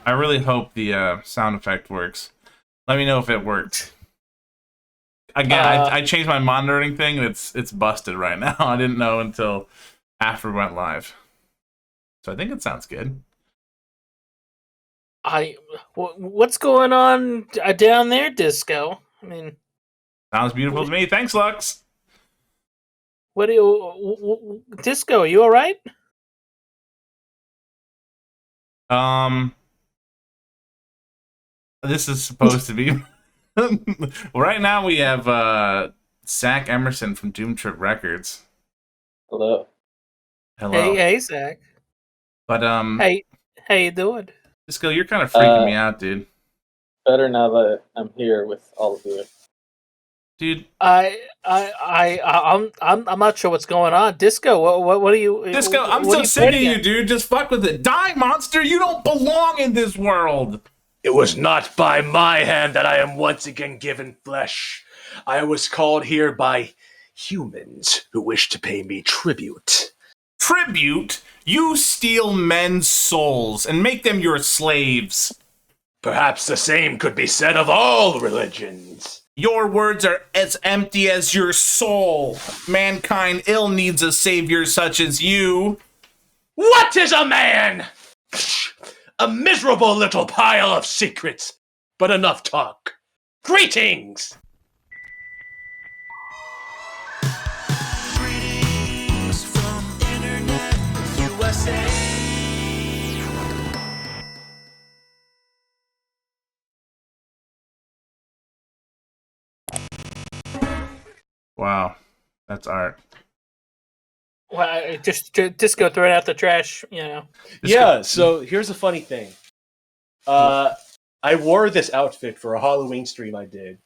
I really hope the sound effect works. Let me know if it worked. Again, I changed my monitoring thing, and it's busted right now. I didn't know until after we went live. So I think it sounds good. What's going on down there, Disco? I mean, sounds beautiful to me. Thanks, Lux. What do you, Disco? Are you all right? This is supposed to be. Right now we have Zac Emerson from Doom Trip Records. Hello. Hey, Zach. But hey, how you doing? Disco, you're kind of freaking me out, dude. Better now that I'm here with all of you. Dude, I'm not sure what's going on. Disco, what are you? Disco, I'm so sick of you, dude. Just fuck with it. Die, monster! You don't belong in this world. It was not by my hand that I am once again given flesh. I was called here by humans who wish to pay me tribute. Tribute? You steal men's souls and make them your slaves. Perhaps the same could be said of all religions. Your words are as empty as your soul. Mankind ill needs a savior such as you. What is a man? A miserable little pile of secrets. But enough talk. Greetings! Greetings from Internet U.S.A. Wow, that's art. Well, just Disco throw it out the trash, you know. Yeah, so here's a funny thing. I wore this outfit for a Halloween stream I did,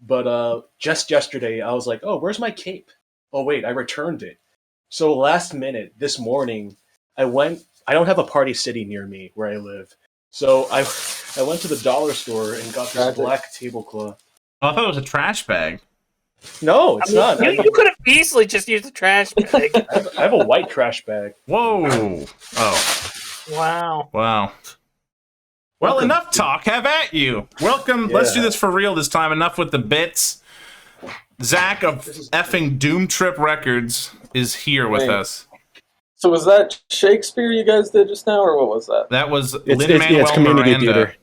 but just yesterday I was like, oh, where's my cape? Oh wait, I returned it. So last minute, this morning, I don't have a Party City near me where I live. So I went to the dollar store and got this black tablecloth. Oh, I thought it was a trash bag. No, it's not. You could have easily just used a trash bag. I have a white trash bag. Whoa. Oh. Wow. Well, enough talk. Have at you. Welcome. Yeah. Let's do this for real this time. Enough with the bits. Zach of effing Doom Trip Records is here with us. So was that Shakespeare you guys did just now, or what was that? That was Lin-Manuel Community Miranda. Theater.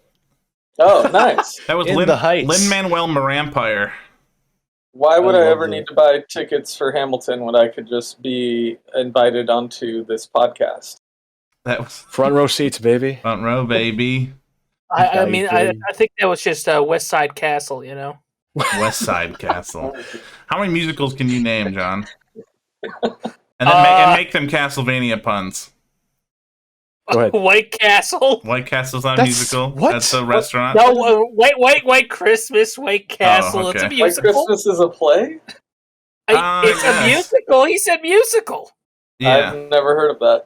Oh, nice. That was Lin-Manuel Mirampire. Why would I ever need to buy tickets for Hamilton when I could just be invited onto this podcast? That was front row seats, baby. Front row, baby. I mean, I think that was just West Side Castle, you know? West Side Castle. How many musicals can you name, John? And then make them Castlevania puns. Go ahead. White Castle. White Castle's not a musical. What? That's a restaurant. No, White Christmas, White Castle. Oh, okay. It's a musical. White Christmas is a play? It's a musical. He said musical. Yeah. I've never heard of that.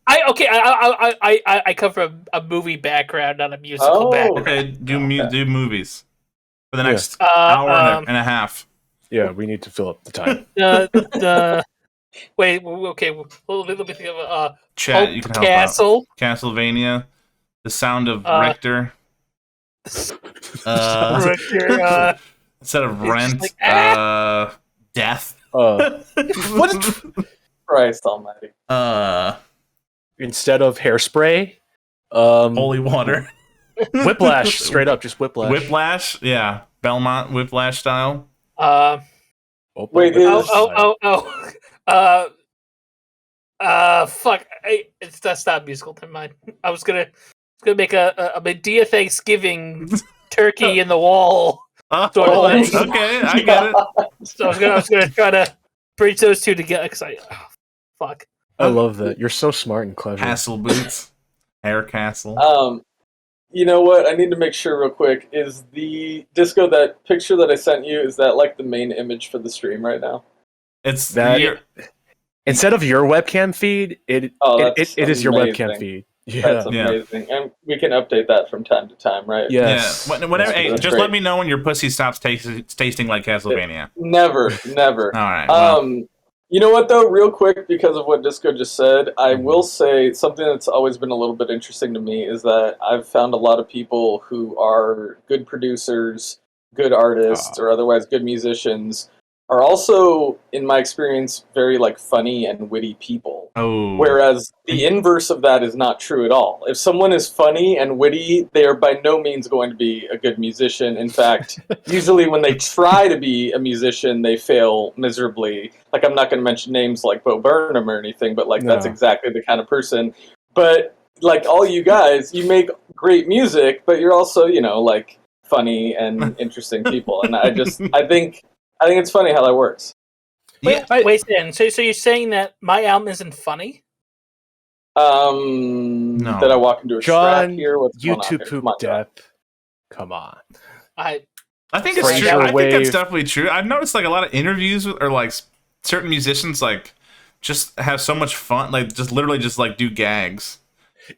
I come from a movie background, not a musical background. Okay, do movies for the next hour and a half. Yeah, we need to fill up the time. Wait, okay. Let me think of Chat, you can help Castle, out. Castlevania, The Sound of Richter. Richter. Instead of Rent, like, Death. What is Christ Almighty. Instead of Hairspray, Holy Water. Whiplash, straight up, just Whiplash. Whiplash, yeah, Belmont Whiplash style. Wait, fuck! That's not musical. Never mind. I was gonna make a Medea Thanksgiving turkey in the wall. Sort of thing. Okay, I get it. So I was gonna try to bridge those two together. Fuck. I love that. You're so smart and clever. Castle boots, hair castle. You know what? I need to make sure real quick. Is the Disco, that picture that I sent you, is that like the main image for the stream right now? It's that. Instead of your webcam feed, it is your webcam feed. Yeah, that's amazing. And we can update that from time to time, right? Yes. Yeah. Whenever, hey, just let me know when your pussy stops tasting like Castlevania. Never. All right. Well. You know what, though? Real quick, because of what Disco just said, I will say something that's always been a little bit interesting to me is that I've found a lot of people who are good producers, good artists, or otherwise good musicians are also, in my experience, very like funny and witty people. Oh. Whereas the inverse of that is not true at all. If someone is funny and witty, they are by no means going to be a good musician. In fact, usually when they try to be a musician, they fail miserably. Like, I'm not going to mention names like Bo Burnham or anything, but like that's exactly the kind of person. But like all you guys, you make great music, but you're also, you know, like funny and interesting people. And I think it's funny how that works. Wait, Dan. So you're saying that my album isn't funny? No. Did I walk into a trap here? What's YouTube going on here? poop dep. Come on. I think it's true. I think that's definitely true. I've noticed like a lot of interviews with, or like certain musicians like just have so much fun, like just literally just like do gags.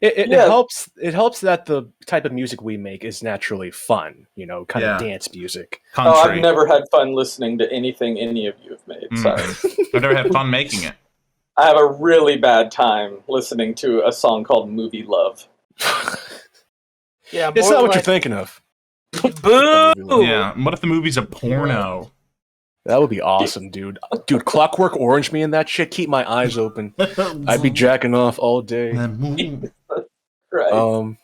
It helps. It helps that the type of music we make is naturally fun. You know, kind of dance music. Country. Oh, I've never had fun listening to anything any of you have made. Sorry, I've never had fun making it. I have a really bad time listening to a song called "Movie Love." Yeah, it's not what you're thinking of. Boo! Yeah, what if the movie's a porno? That would be awesome, dude. Dude, Clockwork Orange me in that shit. Keep my eyes open. I'd be jacking off all day. Right.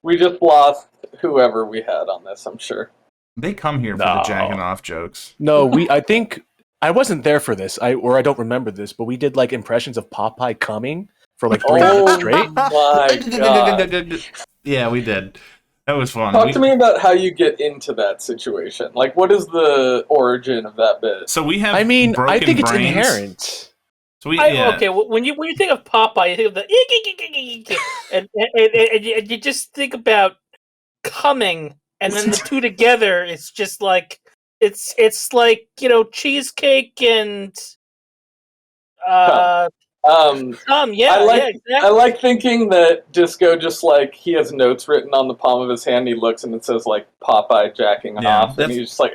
We just lost whoever we had on this, I'm sure. They come here for the jacking off jokes. No, I think I wasn't there for this. I don't remember this, but we did like impressions of Popeye coming for like 3 minutes straight. My God. Yeah, we did. That was fun. Talk to me about how you get into that situation. Like, what is the origin of that bit? So we have. I mean, I think it's brains. inherent. So okay, when you think of Popeye, you think of the and you just think about coming, and then the two together, it's just like it's like, you know, cheesecake and exactly. I like thinking that Disco just like he has notes written on the palm of his hand. He looks and it says like Popeye jacking off, and he's just like,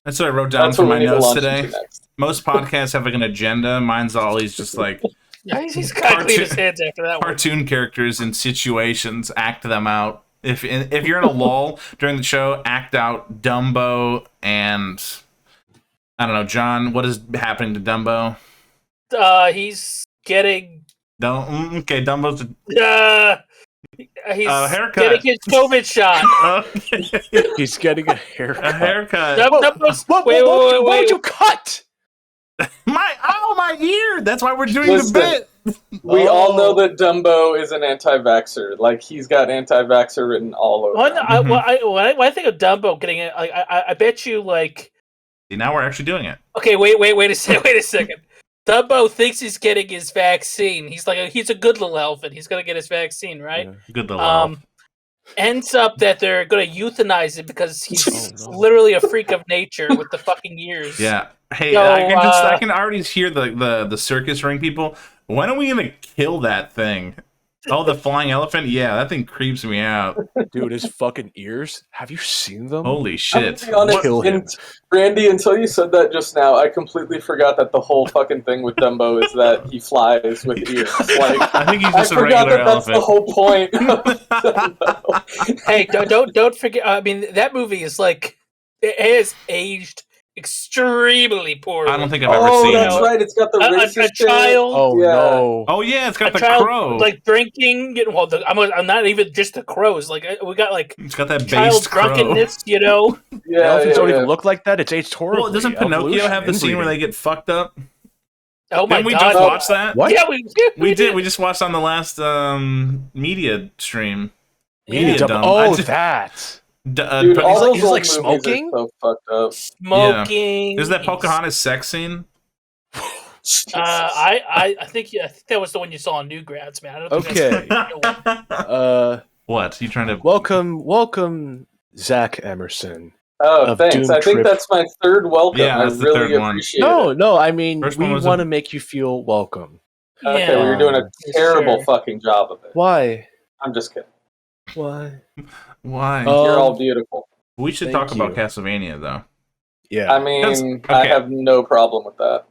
That's what I wrote down for my notes today. Most podcasts have like an agenda. Mine's always just like he's got to clean his hands after that one. Cartoon characters in situations, act them out. If you're in a lull during the show, act out Dumbo and I don't know, John. What is happening to Dumbo? He's getting. Dumbo's. He's haircut. getting his COVID shot. He's getting a haircut. A haircut. What would you cut? my ear. That's why we're doing the bit. We all know that Dumbo is an anti-vaxxer. Like, he's got anti-vaxxer written all over him. When I think of Dumbo getting it, I bet you like. See, now we're actually doing it. Okay, wait a second. Dumbo thinks he's getting his vaccine. He's a good little elephant. He's gonna get his vaccine, right? Yeah, good little elf. Ends up that they're gonna euthanize him because he's literally a freak of nature with the fucking ears. Yeah. Hey, so, I can already hear the circus ring people. When are we gonna kill that thing? Oh, the flying elephant? Yeah, that thing creeps me out. Dude, his fucking ears. Have you seen them? Holy shit. To be honest, Randy, until you said that just now, I completely forgot that the whole fucking thing with Dumbo is that he flies with ears. Like, I think he's just a regular elephant. That's the whole point of Dumbo. Hey, don't forget, I mean, that movie is like, it has aged extremely poorly. I don't think I've ever seen it. Oh, that's right. It's got the racist child. Oh, yeah. no. Oh, yeah. It's got the child, crow. Like, drinking. I'm not even just the crows. Like, we got, like, it's got that child based drunkenness, you know? Elephants don't even look like that. It's aged horribly. Well, doesn't Pinocchio have the scene where they get fucked up? Oh, my God. Didn't we just watch that? What? Yeah, we did. We just watched on the last media stream. Media dump. Oh, that. Dude, he's like smoking? So fucked up. Smoking. Yeah. There's that Pocahontas sex scene. I think that was the one you saw on Newgrounds, man. I don't think that's what? You trying to welcome Zac Emerson. Oh, thanks. I think that's my third welcome. Yeah, I that's the really third one. appreciate it. No, I mean, First we want to make you feel welcome. Okay, Yeah, well, you're doing a terrible fucking job of it. Why? I'm just kidding. Why? You're all beautiful. We should talk about Castlevania, though. Yeah. I mean, I have no problem with that.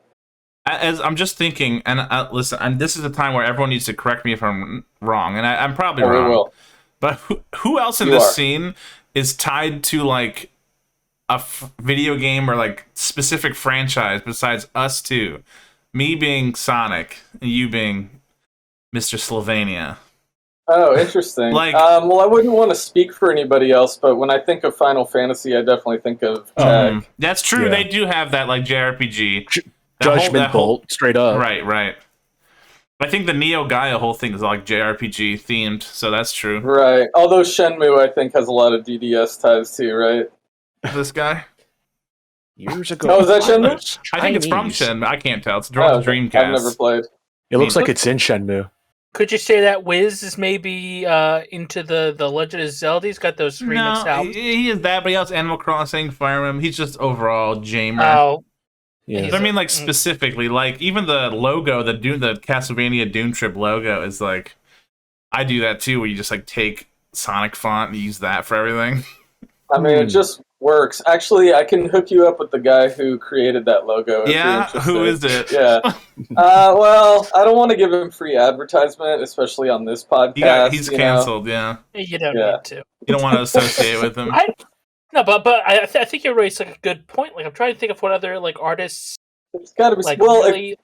As I'm just thinking, and listen, and this is a time where everyone needs to correct me if I'm wrong, and I'm probably Oh, we wrong. will. But who else in You this are. scene is tied to like a video game or like specific franchise besides us two? Me being Sonic and you being Mr. Slovenia. Oh, interesting. Like- well, I wouldn't want to speak for anybody else, but when I think of Final Fantasy, I definitely think of Tag. That's true. Yeah. They do have that like JRPG. Judgment Bolt, straight up. Right. I think the Neo Gaia whole thing is like JRPG themed, so that's true. Right. Although Shenmue, I think, has a lot of DDS ties too, right? This guy? Years ago. Oh, is that Shenmue? It's I think it's from Chinese. Shenmue. I can't tell. It's Oh, drawn okay. Dreamcast. I've never played. It looks like it's in Shenmue. Could you say that Wiz is maybe into the Legend of Zelda? He's got those remix No, albums. he is that, but he has Animal Crossing, Fire Emblem. He's just overall Jamer. Oh, Yeah. But I mean, like specifically, like even the logo, the Castlevania Doom Trip logo is like, I do that too, where you just like take Sonic font and use that for everything. I mean, it just works. Actually, I can hook you up with the guy who created that logo. if you're Yeah, who interested. is it? Yeah. Well, I don't want to give him free advertisement, especially on this podcast. He's you know? canceled. Yeah, you don't Yeah. need to. you don't want to associate with him. No, but I think you raised like a good point. Like I'm trying to think of what other like artists It's got to be like well. really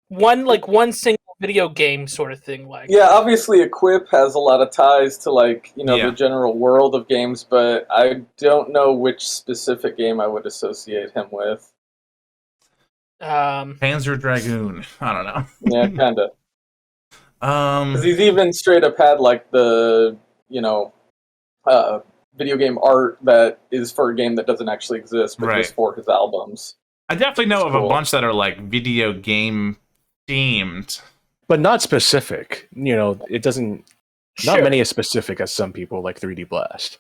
one single video game sort of thing. Like Yeah, obviously, Equip has a lot of ties to like Yeah. the general world of games, but I don't know which specific game I would associate him with. Panzer Dragoon. I don't know. Yeah, kind of. Um, 'Cause he's even straight up had like the video game art that is for a game that doesn't actually exist, but Right. just for his albums. I definitely know of a Cool. bunch that are like video game themed. But not specific. You know, it doesn't. Not Sure. many as specific as some people like 3D Blast.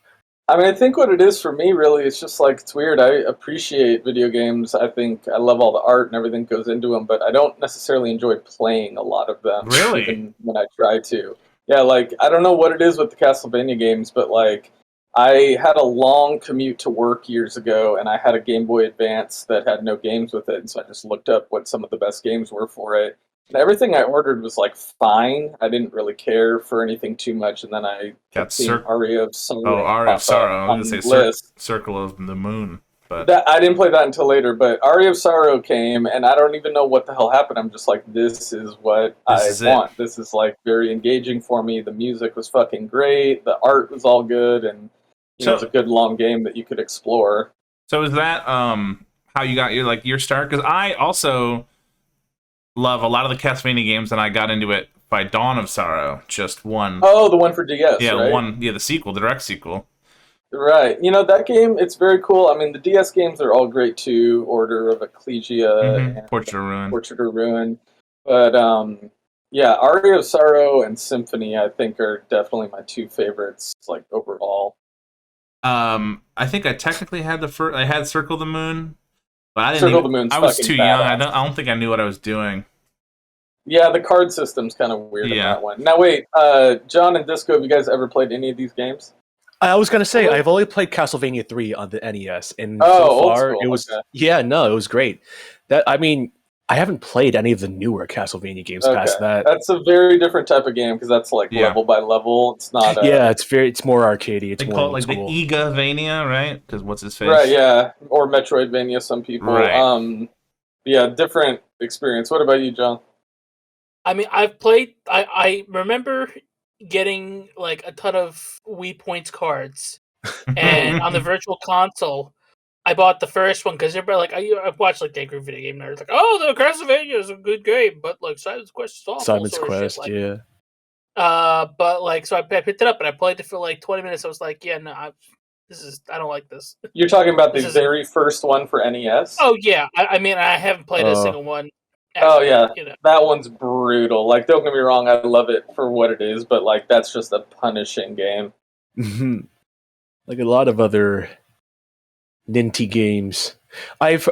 I mean, I think what it is for me, really, it's just like, it's weird. I appreciate video games. I think I love all the art and everything goes into them, but I don't necessarily enjoy playing a lot of them. Really? Even when I try to. Yeah, like, I don't know what it is with the Castlevania games, but like, I had a long commute to work years ago, and I had a Game Boy Advance that had no games with it, and so I just looked up what some of the best games were for it. And everything I ordered was like fine. I didn't really care for anything too much, and then I Got kept seeing Aria of Sorrow. Oh, Aria pop of Sorrow. up I on was the gonna say list. Circle of the Moon, but That I didn't play that until later, but Aria of Sorrow came, and I don't even know what the hell happened. I'm just like, this is what This I is it. want. This is like very engaging for me. The music was fucking great. The art was all good, and it was a good long game that you could explore. So is that how you got your start? Because I also love a lot of the Castlevania games, and I got into it by Dawn of Sorrow. Just one, Oh, the one for DS, yeah, right? the sequel, the direct sequel. Right. You know, that game, it's very cool. I mean, the DS games are all great too. Order of Ecclesia and Portrait of Ruin. Portrait of Ruin. But, yeah, Aria of Sorrow and Symphony, I think, are definitely my two favorites, like, overall. I think I technically had I had Circle of the Moon, but I didn't. Circle of the Moon's I was fucking too young. I badass. don't think I knew what I was doing. Yeah, the card system's kind of weird in Yeah. that one. Now, wait, John and Disco, have you guys ever played any of these games? I was gonna say I've only played Castlevania 3 on the NES, and Oh, so old far school, it was okay. it was great. I haven't played any of the newer Castlevania games past that. That's a very different type of game because that's like Yeah. level by level. It's not. It's more arcadey. It's They more call it old like school. the Egavania, right? Because what's his face? Right, yeah, or Metroidvania. Some people. Right. Yeah, different experience. What about you, John? I mean, I've played. I remember getting like a ton of Wii Points cards, and on the Virtual Console, I bought the first one because everybody I've watched like the Angry Video Game Nerds like, oh, the Castlevania is a good game, but like Simon's Quest is awful. Simon's sort of Quest, shit. yeah. But like, so I picked it up and I played it for like 20 minutes. I was like, yeah, no, I don't like this. You're talking about the This is- very first one for NES. Oh yeah, I mean, I haven't played a Oh. single one. Oh, yeah. You know. That one's brutal. Like, don't get me wrong, I love it for what it is, but like, that's just a punishing game. Mhm. Like a lot of other Ninty games. I've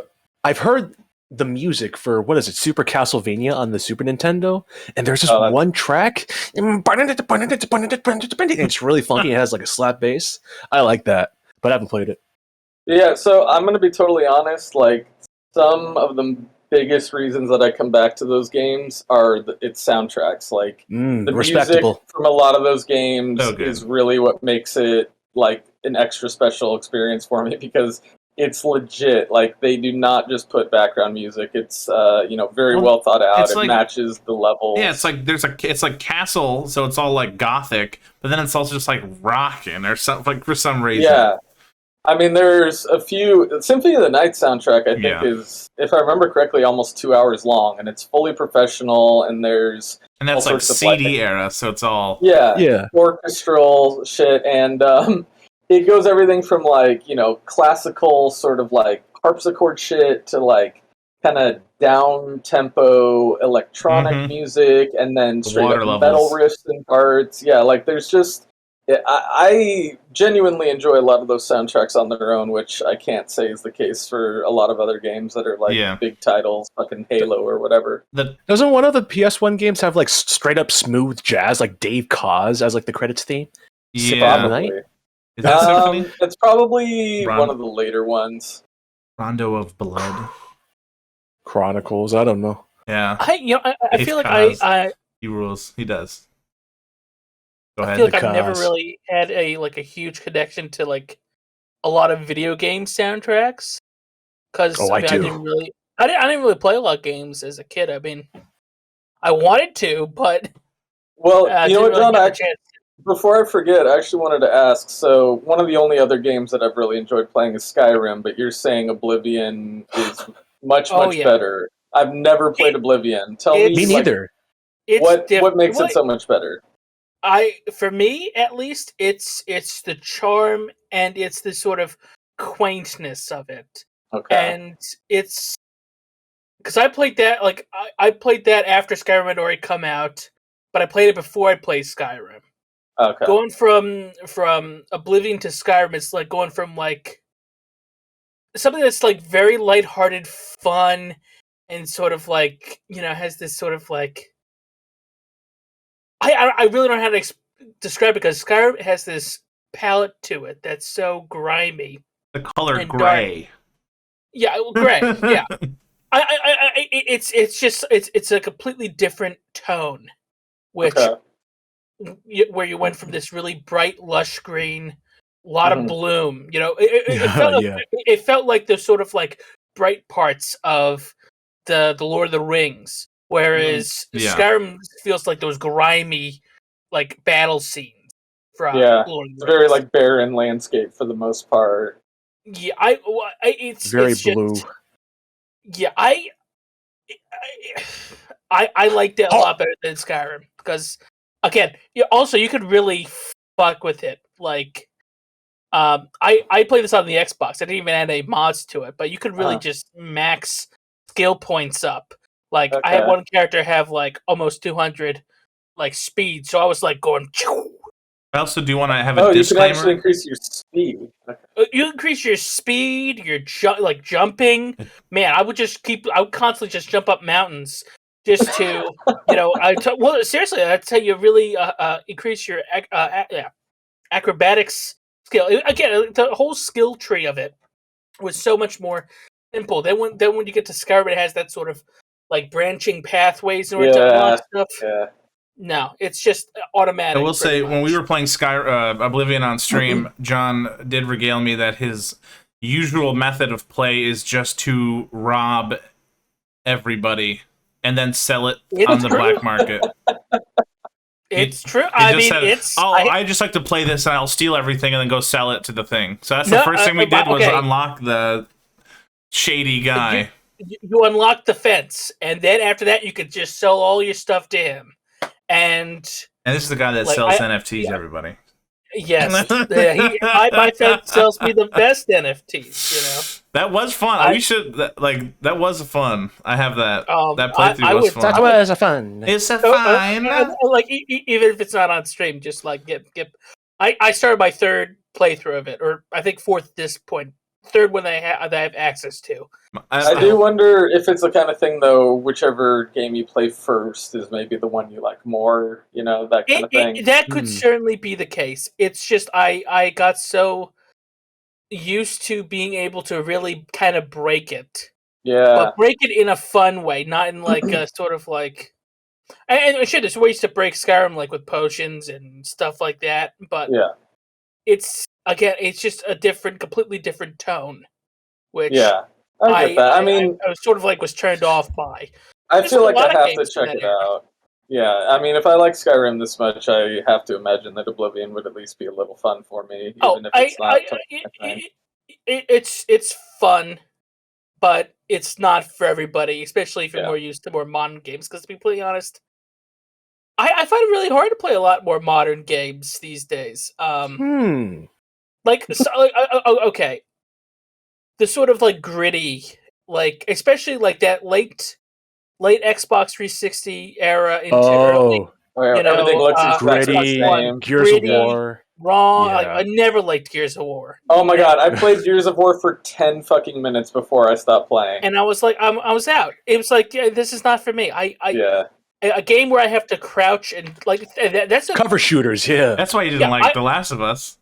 heard the music for what is it, Super Castlevania on the Super Nintendo, and there's this Oh, that's- one track. It's really funky. It has like a slap bass. I like that, but I haven't played it. Yeah, so I'm gonna be totally honest. Like, some of the biggest reasons that I come back to those games are its soundtracks. Like the Respectable. music from a lot of those games So good. is really what makes it like an extra special experience for me because it's legit. Like they do not just put background music. It's very well thought out. it's It like- matches the levels. Yeah, it's like it's like Castle, so it's all like gothic, but then it's also just like rocking or something, like for some reason. Yeah. I mean, there's a few. Symphony of the Night soundtrack, I think, Yeah. is, if I remember correctly, almost 2 hours long, and it's fully professional. And there's And that's all like sorts of, like- CD era, so it's all Yeah. orchestral shit, and it goes everything from like classical sort of like harpsichord shit to like kind of down tempo electronic Mhm. music, and then straight Water up metal levels. riffs and parts. Yeah, like there's just. I genuinely enjoy a lot of those soundtracks on their own, which I can't say is the case for a lot of other games that are like Yeah. big titles, fucking Halo or whatever. Doesn't one of the PS1 games have like straight up smooth jazz, like Dave Koz as like the credits theme? Yeah. Probably. Is that Symphony? It's probably Ron- one of the later ones. Rondo of Blood. Chronicles. I don't know. Yeah, I Dave feel like Koz. I he rules. He does. Go I ahead. feel like I've never Because- really had a huge connection to like a lot of video game soundtracks because Oh, I do. I didn't really play a lot of games as a kid. I mean, I wanted to, but Well, you know didn't what, really John? get the chance. Before I forget, I actually wanted to ask. So, one of the only other games that I've really enjoyed playing is Skyrim, but you're saying Oblivion is much Oh, yeah. better. I've never played Oblivion. Tell me, Me It's- like, neither. It's what makes it so much better? For me at least, it's the charm and it's the sort of quaintness of it. Okay. And it's because I played that I played that after Skyrim had already come out, but I played it before I played Skyrim. Okay. Going from Oblivion to Skyrim, it's like going from like something that's like very lighthearted, fun, and sort of like has this sort of like I really don't know how to describe it because Skyrim has this palette to it that's so grimy. The color and gray. Yeah, gray. Yeah. It's a completely different tone, which Okay. where you went from this really bright, lush green, lot of Mhm. bloom. It felt like the sort of like bright parts of the Lord of the Rings, whereas Yeah. Skyrim feels like those grimy, like battle scenes from Yeah, Lord of It's the a very Rings. like barren landscape for the most part. Yeah, it's Very it's just- blue. Yeah, I liked it a lot better than Skyrim because again, also you could really fuck with it. Like, I played this on the Xbox. I didn't even add any mods to it, but you could really just max skill points up. Like, I had Okay. one character have like almost 200 like speed, so I was like going. I also do want to have a Oh, you can disclaimer. actually increase your speed. Okay. You increase your speed, your jumping. Man, I would constantly just jump up mountains just to, well, seriously, I'd say you really increase your acrobatics skill. Again, the whole skill tree of it was so much more simple. Then when you get to Skyrim, it has that sort of like branching pathways in order to unlock stuff. Yeah. No, it's just automatic. I will say, pretty when we much. were playing Oblivion on stream, John did regale me that his usual method of play is just to rob everybody and then sell it It's on the true. black market. It's true. He I just mean, said, it's. I just like to play this and I'll steal everything and then go sell it to the thing. So that's the No, first thing we but- did was okay. unlock the shady guy. You unlock the fence, and then after that, you could just sell all your stuff to him. And And this is the guy that Like, sells I- NFTs, yeah. everybody. yes, my fence sells me the best NFTs. That was fun. That was fun. I have that. That playthrough I was would- fun. That was fun. It's a So, fine. like even if it's not on stream, just like get. I started my third playthrough of it, or I think fourth at this point. Third one that I have access to. I do wonder if it's the kind of thing, though, whichever game you play first is maybe the one you like more, that kind of thing. That could certainly be the case. It's just I got so used to being able to really kind of break it Yeah. but break it in a fun way, not in like a sort of like. And shit, there's ways to break Skyrim like with potions and stuff like that, but Yeah. it's just a completely different tone, which Yeah. I get that. I mean, I was sort of like was turned off by. I There's feel a like lot I of have to games from check that it era. out. Yeah, I mean, if I like Skyrim this much, I have to imagine that Oblivion would at least be a little fun for me, even if it's not totally my thing. It's fun, but it's not for everybody, especially if you're Yeah. more used to more modern games. Because to be completely honest, I find it really hard to play a lot more modern games these days. Like, okay, the sort of like gritty, like especially like that late Xbox 360 era into early, Where you know, everything looks exactly the Gritty, same. Gears of Gritty. War. Wrong. Yeah. Like, I never liked Gears of War. Oh my Never. god, I played Gears of War for 10 fucking minutes before I stopped playing. And I was like, I was out. It was like, yeah, this is not for me. Yeah. A game where I have to crouch and like that's a Cover shooters, yeah. That's why you didn't like The Last of Us.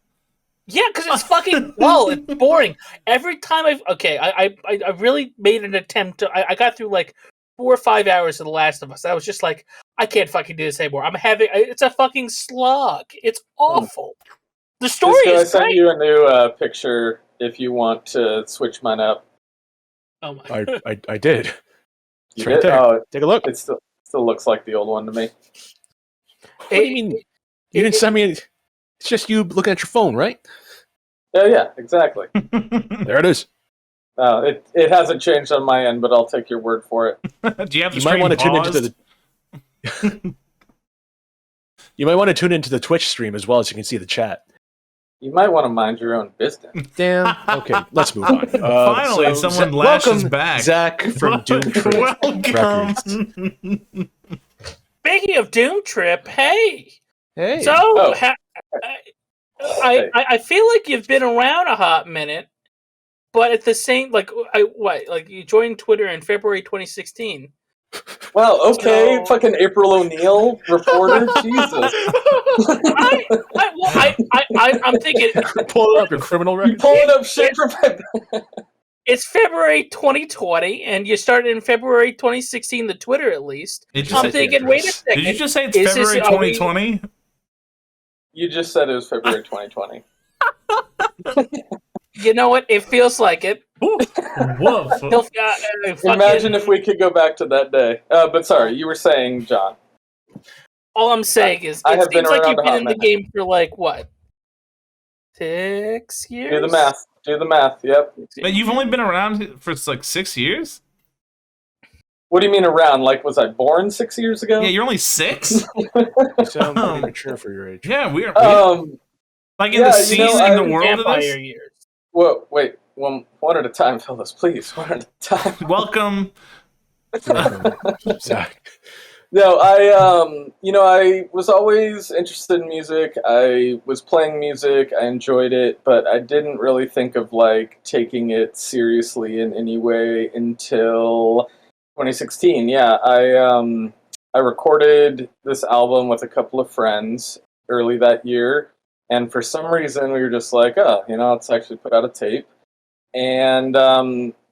yeah, because it's fucking dull. It's boring. Every time I really made an attempt to. I got through like 4 or 5 hours of The Last of Us. I was just like, I can't fucking do this anymore. It's a fucking slog. It's awful. The story Disco, I is sent great. you a new picture if you want to switch mine up. Oh my! I did. You It's right did? there. Oh, Take a look. it still looks like the old one to me. What do you mean? You didn't send me. It's just you looking at your phone, right? Yeah, exactly. There it is. It hasn't changed on my end, but I'll take your word for it. Do you have the You might want to tune into paused? the. You might want to tune into the Twitch stream as well, so you can see the chat. You might want to mind your own business. Damn. Okay, let's move on. Finally, someone lashes welcome, back. Zach from Doom Trip Welcome. Records. Speaking of Doom Trip, hey. Hey. So Oh. I feel like you've been around a hot minute, but at the same like you joined Twitter in February 2016. Well, okay, So- fucking April O'Neil, reporter, Jesus. I'm thinking Pull up your criminal You record. pulling up shit from my... it's February 2020, and you started in February 2016. The Twitter, at least. Did I'm thinking, wait a second. Did you just say it's Is this- February are we- 2020? You just said it was February 2020. You know what? It feels like it. Woof. Imagine if we could go back to that day. But sorry, you were saying, John. All I'm saying is, I it have been seems like around you've a been hot in the minute. game for like what, 6 years? Do the math. Do the math. Yep. But you've only been around for like 6 years? What do you mean around? Like, was I born 6 years ago? Yeah, you're only 6? You sound pretty mature for your age. Yeah, we're like in yeah, the you know, seasoning the world of Vampire this. years. Whoa, wait. One at a time, fellas, please. One at a time. Welcome. Zach. No, I was always interested in music. I was playing music. I enjoyed it, but I didn't really think of like taking it seriously in any way until 2016. Yeah, I recorded this album with a couple of friends early that year, and for some reason we were just like, let's actually put out a tape. And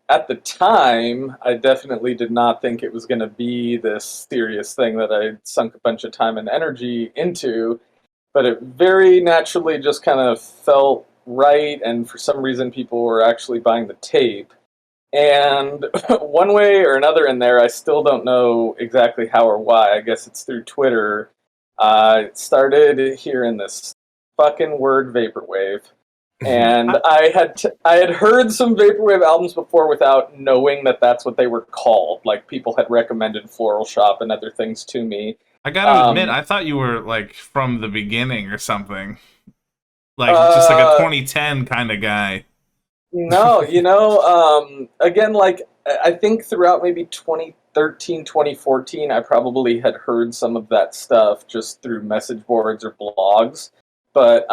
at the time, I definitely did not think it was going to be this serious thing that I sunk a bunch of time and energy into, but it very naturally just kind of felt right, and for some reason people were actually buying the tape. And one way or another in there, I still don't know exactly how or why. I guess it's through Twitter. It started hearing this fucking word Vaporwave. And I had heard some Vaporwave albums before without knowing that that's what they were called. Like, people had recommended Floral Shop and other things to me. I gotta admit, I thought you were like from the beginning or something. Like just like a 2010 kind of guy. No, again, like, I think throughout maybe 2013, 2014, I probably had heard some of that stuff just through message boards or blogs. But,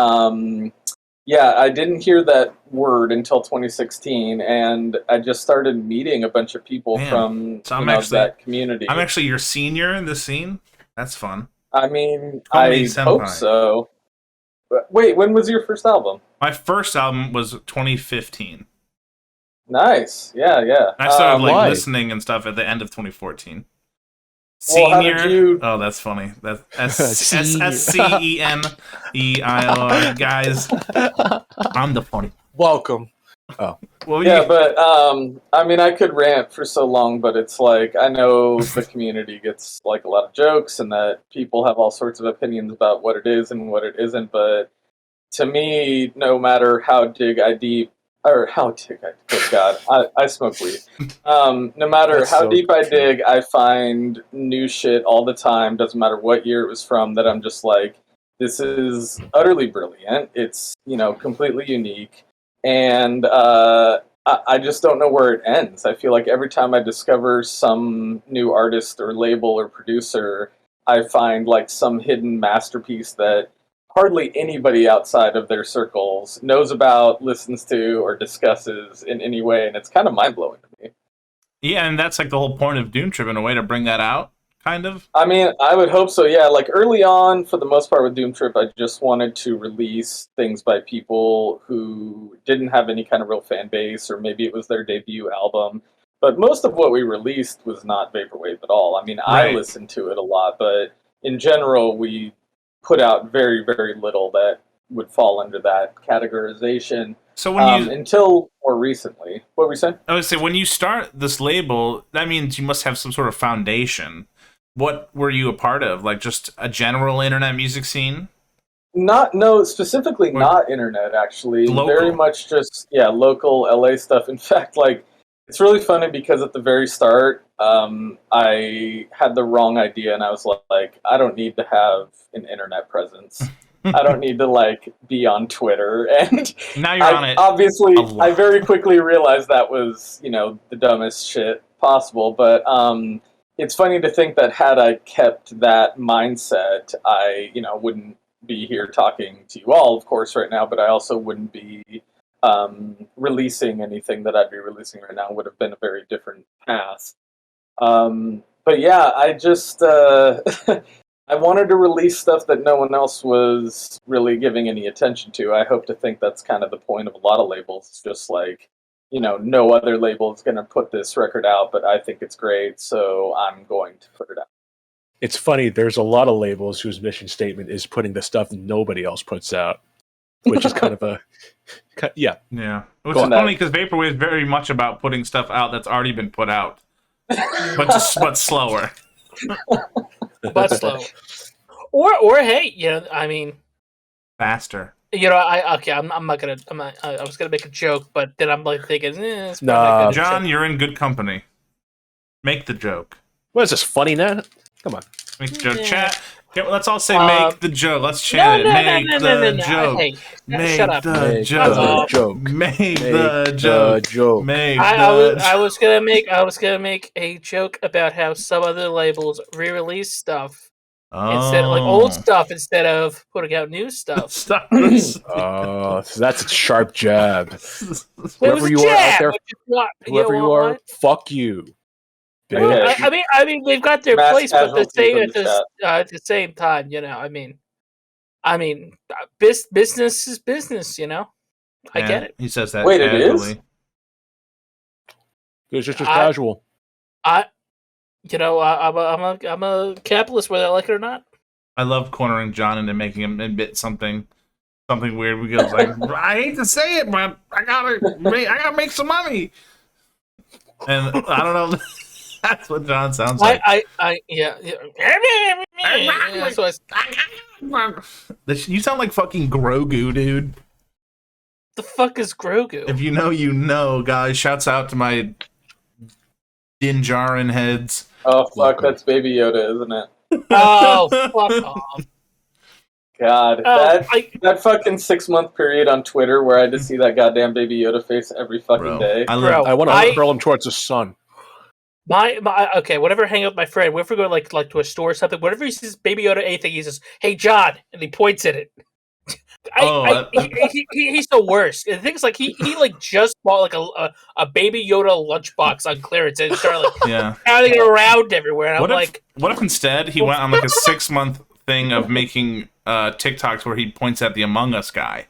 yeah, I didn't hear that word until 2016, and I just started meeting a bunch of people from that community. I'm actually your senior in the scene. That's fun. I mean, Call me I senpai. hope so. But wait, when was your first album? My first album was 2015. Nice. Yeah. I started why? listening and stuff at the end of 2014. Well, how Senior. did you- Oh, that's funny. That's Senior. SCENEILR, guys. I'm the funny. Welcome. Well, Yeah, but I mean, I could rant for so long, but it's like I know the community gets like a lot of jokes, and that people have all sorts of opinions about what it is and what it isn't. But to me, no matter how deep, good God, I smoke weed. No matter That's how so deep I true. dig, I find new shit all the time. Doesn't matter what year it was from. That I'm just like, this is utterly brilliant. It's completely unique, and I just don't know where it ends. I feel like every time I discover some new artist or label or producer, I find like some hidden masterpiece that hardly anybody outside of their circles knows about, listens to, or discusses in any way, and it's kind of mind blowing to me. yeah, and that's like the whole point of Doom Trip in a way to bring that out, kind of. I mean, I would hope so, yeah. Like early on, for the most part with Doom Trip, I just wanted to release things by people who didn't have any kind of real fan base, or maybe it was their debut album. But most of what we released was not Vaporwave at all. I mean, I Right. listened to it a lot, but in general, we put out very, very little that would fall under that categorization So when you, until more recently. What were we saying? I would say when you start this label, that means you must have some sort of foundation. What were you a part of? Like just a general internet music scene? Specifically Or- not internet, actually. Local. Very much just, local LA stuff. In fact, like, it's really funny because at the very start, I had the wrong idea, and I was like, I don't need to have an internet presence. I don't need to, like, be on Twitter. And Now you're on it. obviously, a lot. I very quickly realized that was, the dumbest shit possible. But it's funny to think that had I kept that mindset, I, wouldn't be here talking to you all, of course, right now, but I also wouldn't be releasing anything that I'd be releasing right now. Would have been a very different path. But yeah, I just I wanted to release stuff that no one else was really giving any attention to. I hope to think that's kind of the point of a lot of labels. It's just like, no other label is going to put this record out, but I think it's great, so I'm going to put it out. It's funny, there's a lot of labels whose mission statement is putting the stuff nobody else puts out, which is kind of a... Yeah. Yeah. Which Go is on. funny because Vaporwave is very much about putting stuff out that's already been put out. but slower. but slow. Or hey, I mean, Faster. I'm not gonna. I was gonna make a joke, but then I'm like thinking, it's probably Nah. not a good John, joke. you're in good company. Make the joke. What is this, funny now? Come on. Make the joke. Yeah. Chat. Yeah, let's all say Um, make the joke. Let's chant it. Make the joke. Hey, Make shut up. the Make joke. the joke. Make Make the joke. joke. Make I the was gonna make a joke about how some other labels re-release stuff instead of like old stuff instead of putting out new stuff. Stop this. Oh, so that's a sharp jab. It was Whoever a you are out jab, there, which is what- whoever you know are, what? fuck you. Okay. Bitch. I mean, they've got their Mass place, but at the same time, business is business, I Yeah, get it. He says that Wait, it is? casually. It's just I- casual. I'm a capitalist, whether I like it or not. I love cornering John into making him admit something weird. We goes like, I hate to say it, but I gotta make some money. And I don't know. That's what John sounds like. Yeah. That's what You sound like fucking Grogu, dude. the fuck is Grogu? If you know, you know, guys. Shouts out to my Dinjarin heads. Oh fuck, that's Baby Yoda, isn't it? Oh, fuck off. God, Oh, that fucking 6-month period on Twitter where I had to see that goddamn Baby Yoda face every fucking Bro, day. I Bro, love. I want I- to curl him towards the sun. Okay, whenever I hang out with my friend, whenever we go like to a store or something, whenever he sees Baby Yoda anything, he says, "Hey John," and he points at it. He's the worst. The thing is, like he like just bought like a Baby Yoda lunchbox on clearance and started like Yeah. carrying it around everywhere. And What I'm if? like, What if instead he went on like a 6-month thing of making TikToks where he points at the Among Us guy?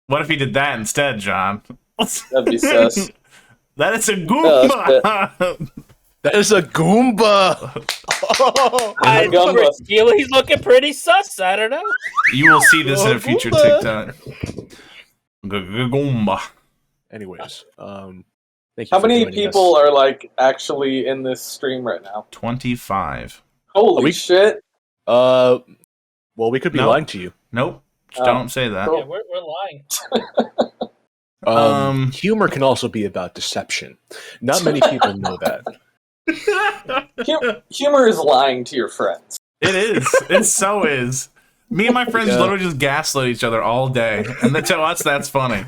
What if he did that instead, John? That'd be sus. That is a Oh, Goomba. That is a Goomba. I Gumba. He's looking pretty sus. I don't know. You will see this in a future Goomba. TikTok. Goomba. Anyways, thank you. How for many joining people us. are like actually in this stream right now? 25. Holy shit! Well, we could be Nope. lying to you. Nope. Oh, Don't say that. cool. Yeah, we're lying. Humor can also be about deception. Not many people know that. Humor is lying to your friends. It is. It so is. Me and my friends Yeah. literally just gaslight each other all day, and they tell us that's funny.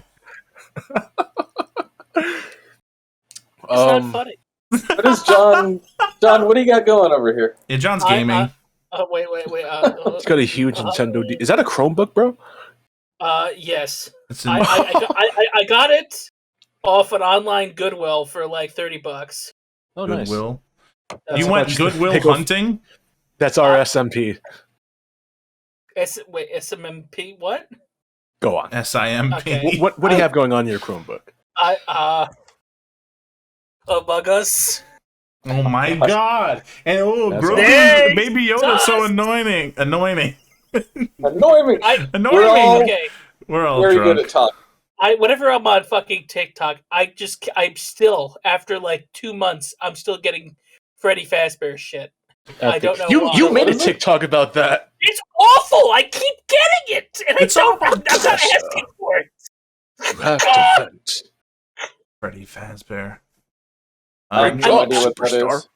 It's not funny. What is John? John, what do you got going over here? Yeah, John's gaming. Wait. It's got a huge Nintendo. Is that a Chromebook, bro? Yes. It's I got it off an online Goodwill for like $30. Oh, nice. Goodwill. That's You went much- Goodwill Hey, go- hunting? That's our SMP. SMMP. What? Go on. SIMP. Okay. What do you have going on in your Chromebook? Among Us. Oh my god! And That's Grogu, awesome. Baby Yoda's so annoying. Annoy me. Annoying. We're all Okay. We're all very drunk. good at talking. Whenever I'm on fucking TikTok, I'm still, after like 2 months, I'm still getting Freddy Fazbear shit. I don't know why. You made a What is it? TikTok about that. It's awful. I keep getting it, and It's I'm not awful. asking for it. You have to vent. Freddy Fazbear. I have no idea what that Superstar. is.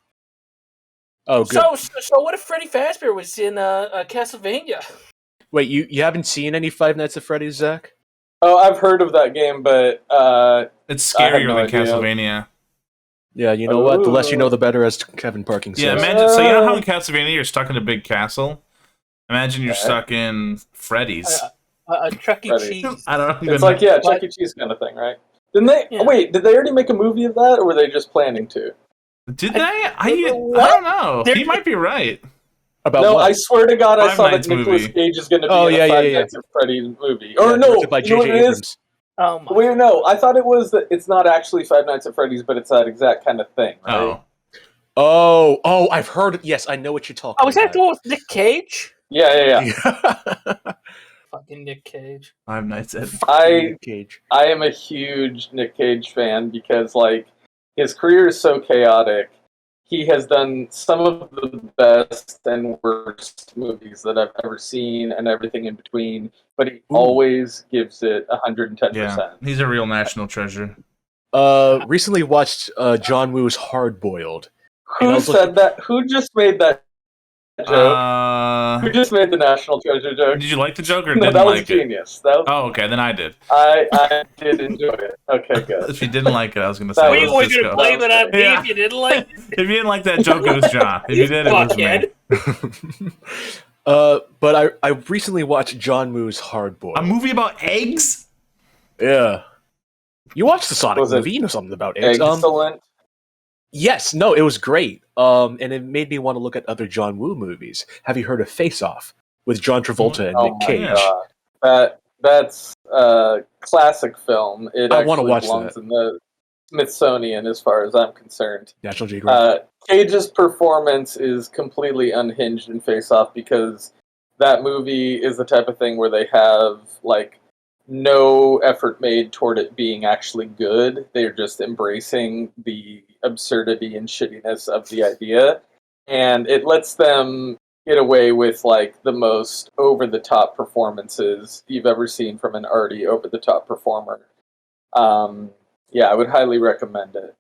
Oh, good. So what if Freddy Fazbear was in Castlevania? Wait, you haven't seen any Five Nights at Freddy's, Zach? Oh, I've heard of that game, but It's I had scarier no than idea. Castlevania. Yeah, you know what? The less you know, the better, as Kevin Parking Yeah, says. imagine. So you know how in Castlevania you're stuck in a big castle. Imagine you're Okay. stuck in Freddy's. Chuck E. Freddy. Cheese. I don't know. it's like Chuck E. Cheese kind of thing, right? Didn't they? Yeah. Wait, did they already make a movie of that, or were they just planning to? Did they? I What? don't know. They're- He might be right. About No, what? I swear to God, I Five saw Nights that Nicolas movie. Cage is going to be Oh, in yeah, a Five yeah. Nights at Freddy's movie. Yeah, Or no, directed by you know what J.J. it is? Abrams. Oh my. Wait, no, I thought it was that it's not actually Five Nights at Freddy's, but it's that exact kind of thing, right? Oh. I've heard. Yes, I know what you're talking Oh, was that about. the one with Nick Cage? Yeah. Fucking Nick Cage. Five Nights at. I Cage. I am a huge Nick Cage fan because, like, his career is so chaotic. He has done some of the best and worst movies that I've ever seen and everything in between, but he always gives it 110%. Yeah, he's a real national treasure. Recently watched John Woo's Hard Boiled. And I Who was said that? Who just made that joke? Who just made the national treasure joke? Did you like the joke or No, didn't that was like it? genius. That was, Oh, okay, then I did. I did enjoy it. Okay, good. If you didn't like it, I was gonna That say. was We let's were just going to go. blame it on me Yeah. if you didn't like it. If you didn't like that joke, it was John. If you did, it was me. Fuckhead. But I recently watched John Woo's Hard Boiled. A movie about eggs? Yeah. You watched the Sonic Was it movie, you know something about it. Excellent. Yes, no, it was great. And it made me want to look at other John Woo movies. Have you heard of Face Off with John Travolta and Oh Nick my Cage? God. That's a classic film. It I actually wanna watch belongs that. in the Smithsonian as far as I'm concerned. National Geographic. Cage's performance is completely unhinged in Face Off because that movie is the type of thing where they have like no effort made toward it being actually good. They're just embracing the absurdity and shittiness of the idea, and it lets them get away with like the most over-the-top performances you've ever seen from an already over-the-top performer. Yeah, I would highly recommend it.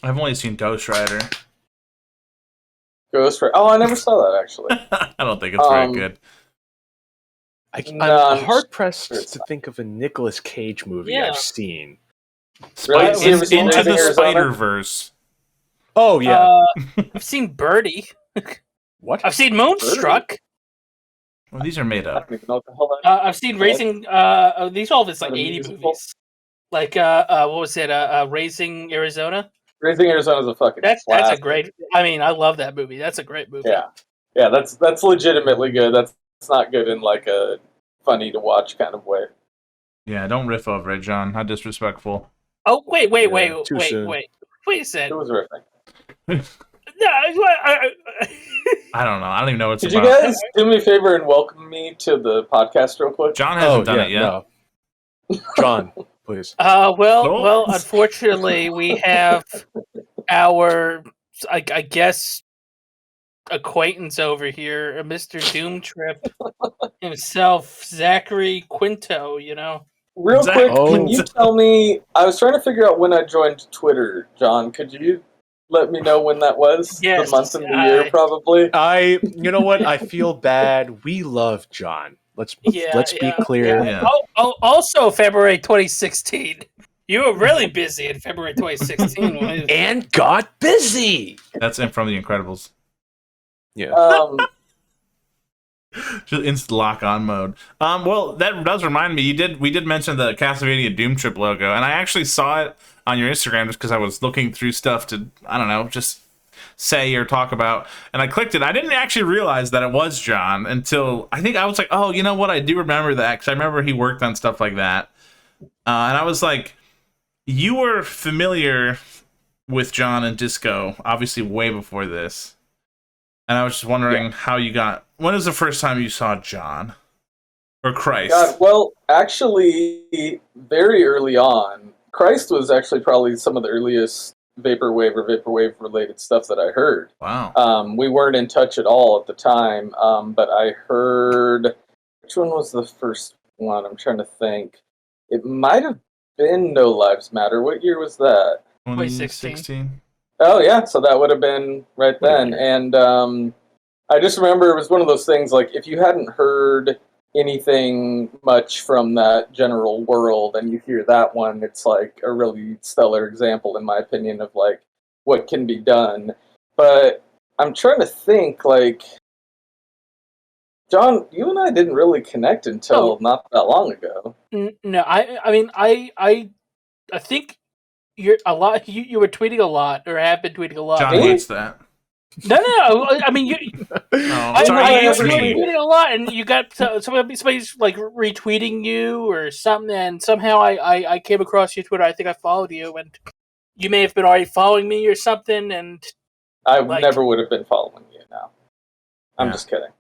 I've only seen Ghost Rider. Ghost Rider. Oh, I never saw that actually. I don't think it's very good. No, I'm I'm hard pressed sure it's to think of a Nicolas Cage movie Yeah. I've seen. Really? Spi- You ever seen Into Raising the Arizona? Spider-Verse. Oh yeah. I've seen Birdie. What? I've seen Moonstruck. Well, these are made I up. don't even know what the hell that is. I've seen Raising. These all of it's like Are they 80 musical? movies. Like what was it? Raising Arizona. Raising Arizona is a fucking That's classic. a great. I mean, I love that movie. That's a great movie. Yeah, that's legitimately good. That's not good in like a funny to watch kind of way. Yeah, don't riff over it, John. How disrespectful. Oh, wait too soon. Wait a It second. was riffing. No, I don't know. I don't even know what it's Could you about. guys do me a favor and welcome me to the podcast real quick? John hasn't done it yet. No. John, please. well, unfortunately, we have our, I guess, acquaintance over here, Mr. Doomtrip himself, Zachary Quinto. You know. Real Zac quick, can Emerson. you tell me? I was trying to figure out when I joined Twitter, John. Could you let me know when that was? Yes, The month and the year, probably. You know what? I feel bad. We love John. Let's be clear. Yeah. Also, February 2016. You were really busy in February 2016. And got busy. That's in from The Incredibles. Yeah. Just instant lock on mode. Well, that does remind me. We did mention the Castlevania Doom Trip logo, and I actually saw it on your Instagram just because I was looking through stuff to, I don't know, just say or talk about, and I clicked it. I didn't actually realize that it was John until I think I was like, oh, you know what? I do remember that because I remember he worked on stuff like that, and I was like, you were familiar with John and Disco, obviously way before this. And I was just wondering how you got... When was the first time you saw John? Or Christ? God, well, actually, very early on, Christ was actually probably some of the earliest Vaporwave or Vaporwave-related stuff that I heard. Wow. We weren't in touch at all at the time, but I heard... Which one was the first one? I'm trying to think. It might have been No Lives Matter. What year was that? 2016? Oh, yeah, so that would have been right then. And I just remember it was one of those things, like, if you hadn't heard anything much from that general world and you hear that one, it's, like, a really stellar example, in my opinion, of, like, what can be done. But I'm trying to think, like, John, you and I didn't really connect until not that long ago. No, I mean, I think you're a lot. You were tweeting a lot, or have been tweeting a lot. John Me? hates that. No. I mean, you. Oh, sorry, You're it's me. tweeting a lot, and you got somebody's like retweeting you or something, and somehow I came across your Twitter. I think I followed you, and you may have been already following me or something. And I like, never would have been following you now. I'm Yeah. just kidding.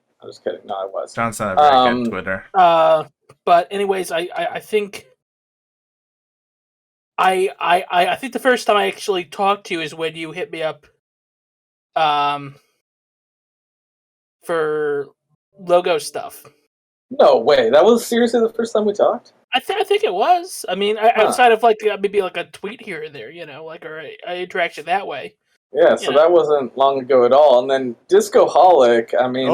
No, I was. John's not a very good Twitter. but anyways, I think. I think the first time I actually talked to you is when you hit me up for logo stuff. No way. That was seriously the first time we talked? I think it was. I mean, outside of like maybe like a tweet here or there, you know, like or an interaction that way. Yeah, so that wasn't long ago at all. And then Discoholic, I mean,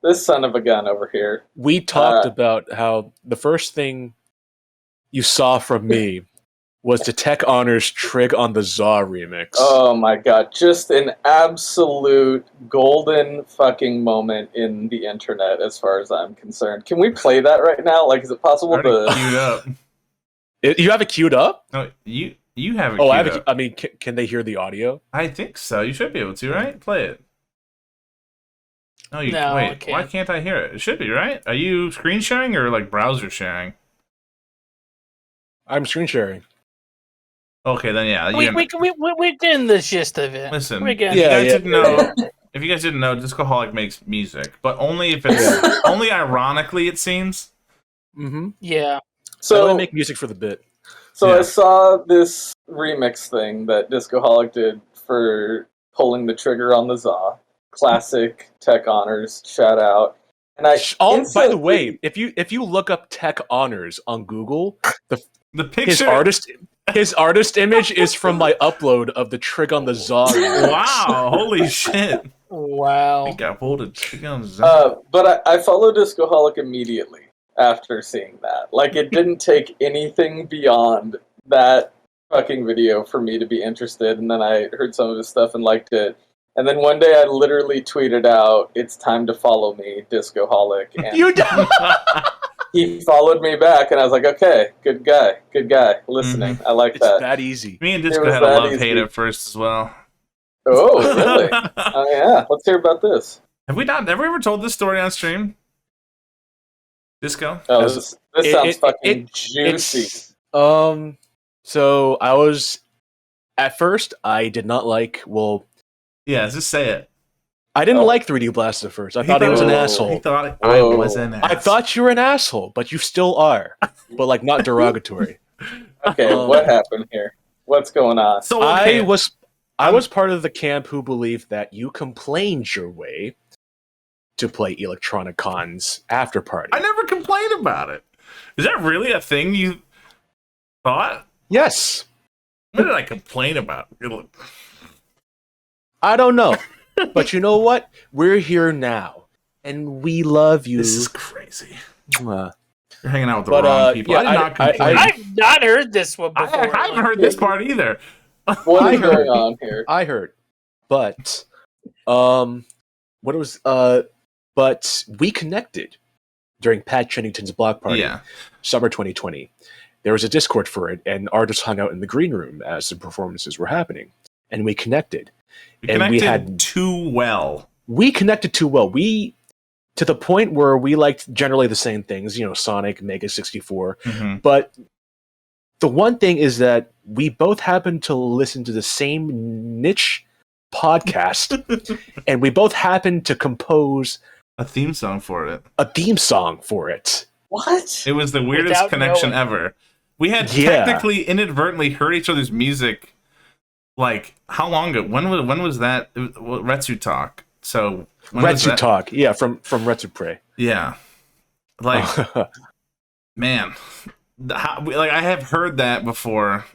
this son of a gun over here. We talked about how the first thing you saw from me was the Tech Honors Trig on the Zaw remix. Oh my god, just an absolute golden fucking moment in the internet as far as I'm concerned. Can we play that right now? Like, is it possible to... Queued up. You have it queued up? No, you have it Oh, queued up. I mean, can they hear the audio? I think so. You should be able to, right? Play it. No, No, I wait. can't. Why can't I hear it? It should be, right? Are you screen sharing or like browser sharing? I'm screen sharing. Okay, then yeah. We're getting the gist of it. Listen, we're if getting you guys didn't know, if you guys didn't know, Discoholic makes music, but only if it's only ironically, it seems. Mm-hmm. Yeah. So I So, only make music for the bit. so Yeah. I saw this remix thing that Discoholic did for pulling the trigger on the Zaw. Classic Tech Honors, shout out. And I By the way, if you look up Tech Honors on Google, The his picture. artist image is from my upload of the Trig on the Zaw. remix. Wow! Holy shit! I Wow. think I pulled a trick on Zac. But I followed Discoholic immediately after seeing that. Like, it didn't take anything beyond that fucking video for me to be interested, and then I heard some of his stuff and liked it. And then one day I literally tweeted out, "It's time to follow me, Discoholic." And You don't. he followed me back, and I was like, okay, good guy, listening. I like It's that. that easy. Me and It Disco was had a that love-hate easy. at first as well. Oh, really? Oh, yeah. Let's hear about this. Have we ever told this story on stream? Disco? Oh, As- this sounds fucking it- juicy. it's, so I was at first I did not like. Well, yeah, just say it. I didn't Oh. like 3D Blast at first. I thought he was an Oh. asshole. He thought I Whoa. was an ass. I thought you were an asshole, but you still are. But like not derogatory. Okay, what happened here? What's going on? so. Okay. I was part of the camp who believed that you complained your way to play Electronic Con's after party. I never complained about it. Is that really a thing you thought? Yes. What did I complain about? I don't know. But you know what? We're here now. And we love you. This is crazy. Mwah. You're hanging out with the But, wrong people. yeah, I did not complain. I've not heard this one I before. haven't heard this part either. What I is heard- going on here? I heard. But what it was but we connected during Pat Chennington's block party, Yeah. summer 2020. There was a Discord for it, and artists hung out in the green room as the performances were happening. And we connected. We And connected we had- too well. We connected too well. We to the point where we liked generally the same things, Sonic, Mega 64. Mhm. But the one thing is that we both happen to listen to the same niche podcast, and we both happen to compose A theme song for it. a theme song for it. What? It was the weirdest Without connection knowing. ever. We had Yeah. technically inadvertently heard each other's music. Like, how long ago? When was that? It was, Retsu Talk. So when was Retsu that? Talk, yeah, from Retsu Prey. Yeah. Like, man, like I have heard that before.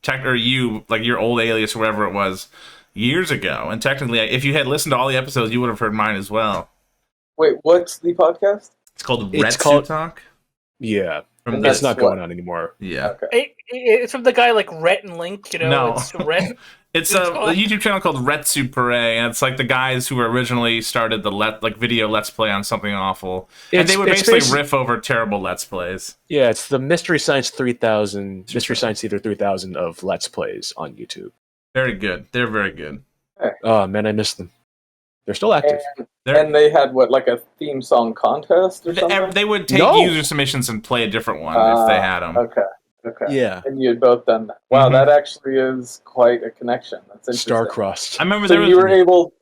Or you, like your old alias or whatever it was, years ago. And technically, if you had listened to all the episodes, you would have heard mine as well. Wait, what's the podcast? It's called It's Retsu called- Talk. Yeah, From And that's this, not what- going on anymore. yeah. Okay. It's from the guy like Rhett and Link, No. It's Rhett. It's a YouTube channel called Retsu Puree, and it's like the guys who originally started the video Let's Play on Something Awful. And It's- they would it's basically basi- riff over terrible Let's Plays. Yeah, it's the Mystery Science 3000, Mystery Science Theater 3000 of Let's Plays on YouTube. Very good. They're very good. Oh man, I miss them. They're still active. And they had what, like a theme song contest or something? They would take No. user submissions and play a different one if they had them. Okay. Yeah, And you had both done that. Wow, Mhm. that actually is quite a connection. That's interesting. star-crossed. I remember So there was. you were able.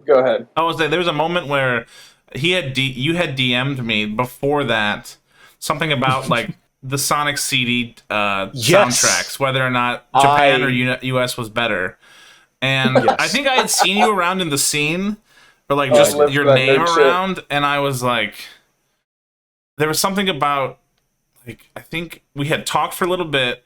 Go ahead. There was a moment where you had DM'd me before that something about like the Sonic CD soundtracks, whether or not Japan or US was better. And Yes. I think I had seen you around in the scene, or like Oh, just I lived your that name nerd shit. around, and I was like, there was something about like I think we had talked for a little bit.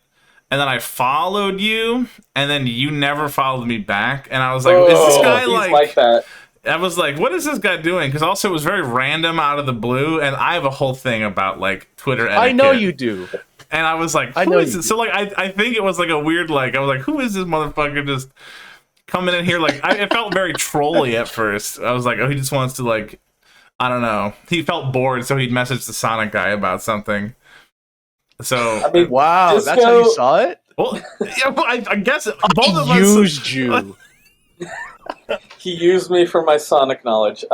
And then I followed you, and then you never followed me back. And I was like, "Is this guy he's like that? I was like, what is this guy doing? Because also it was very random out of the blue, and I have a whole thing about like Twitter etiquette. I know you do. And I was like, I who know is you this? So like, I think it was like a weird like, I was like, who is this motherfucker just coming in here? Like, it felt very trolly at first. I was like, oh, he just wants to like, I don't know. He felt bored, so he'd message the Sonic guy about something. So I mean, Wow, Disco- that's how you saw it? well, yeah, well, I guess both of us. Used you. he used me for my Sonic knowledge.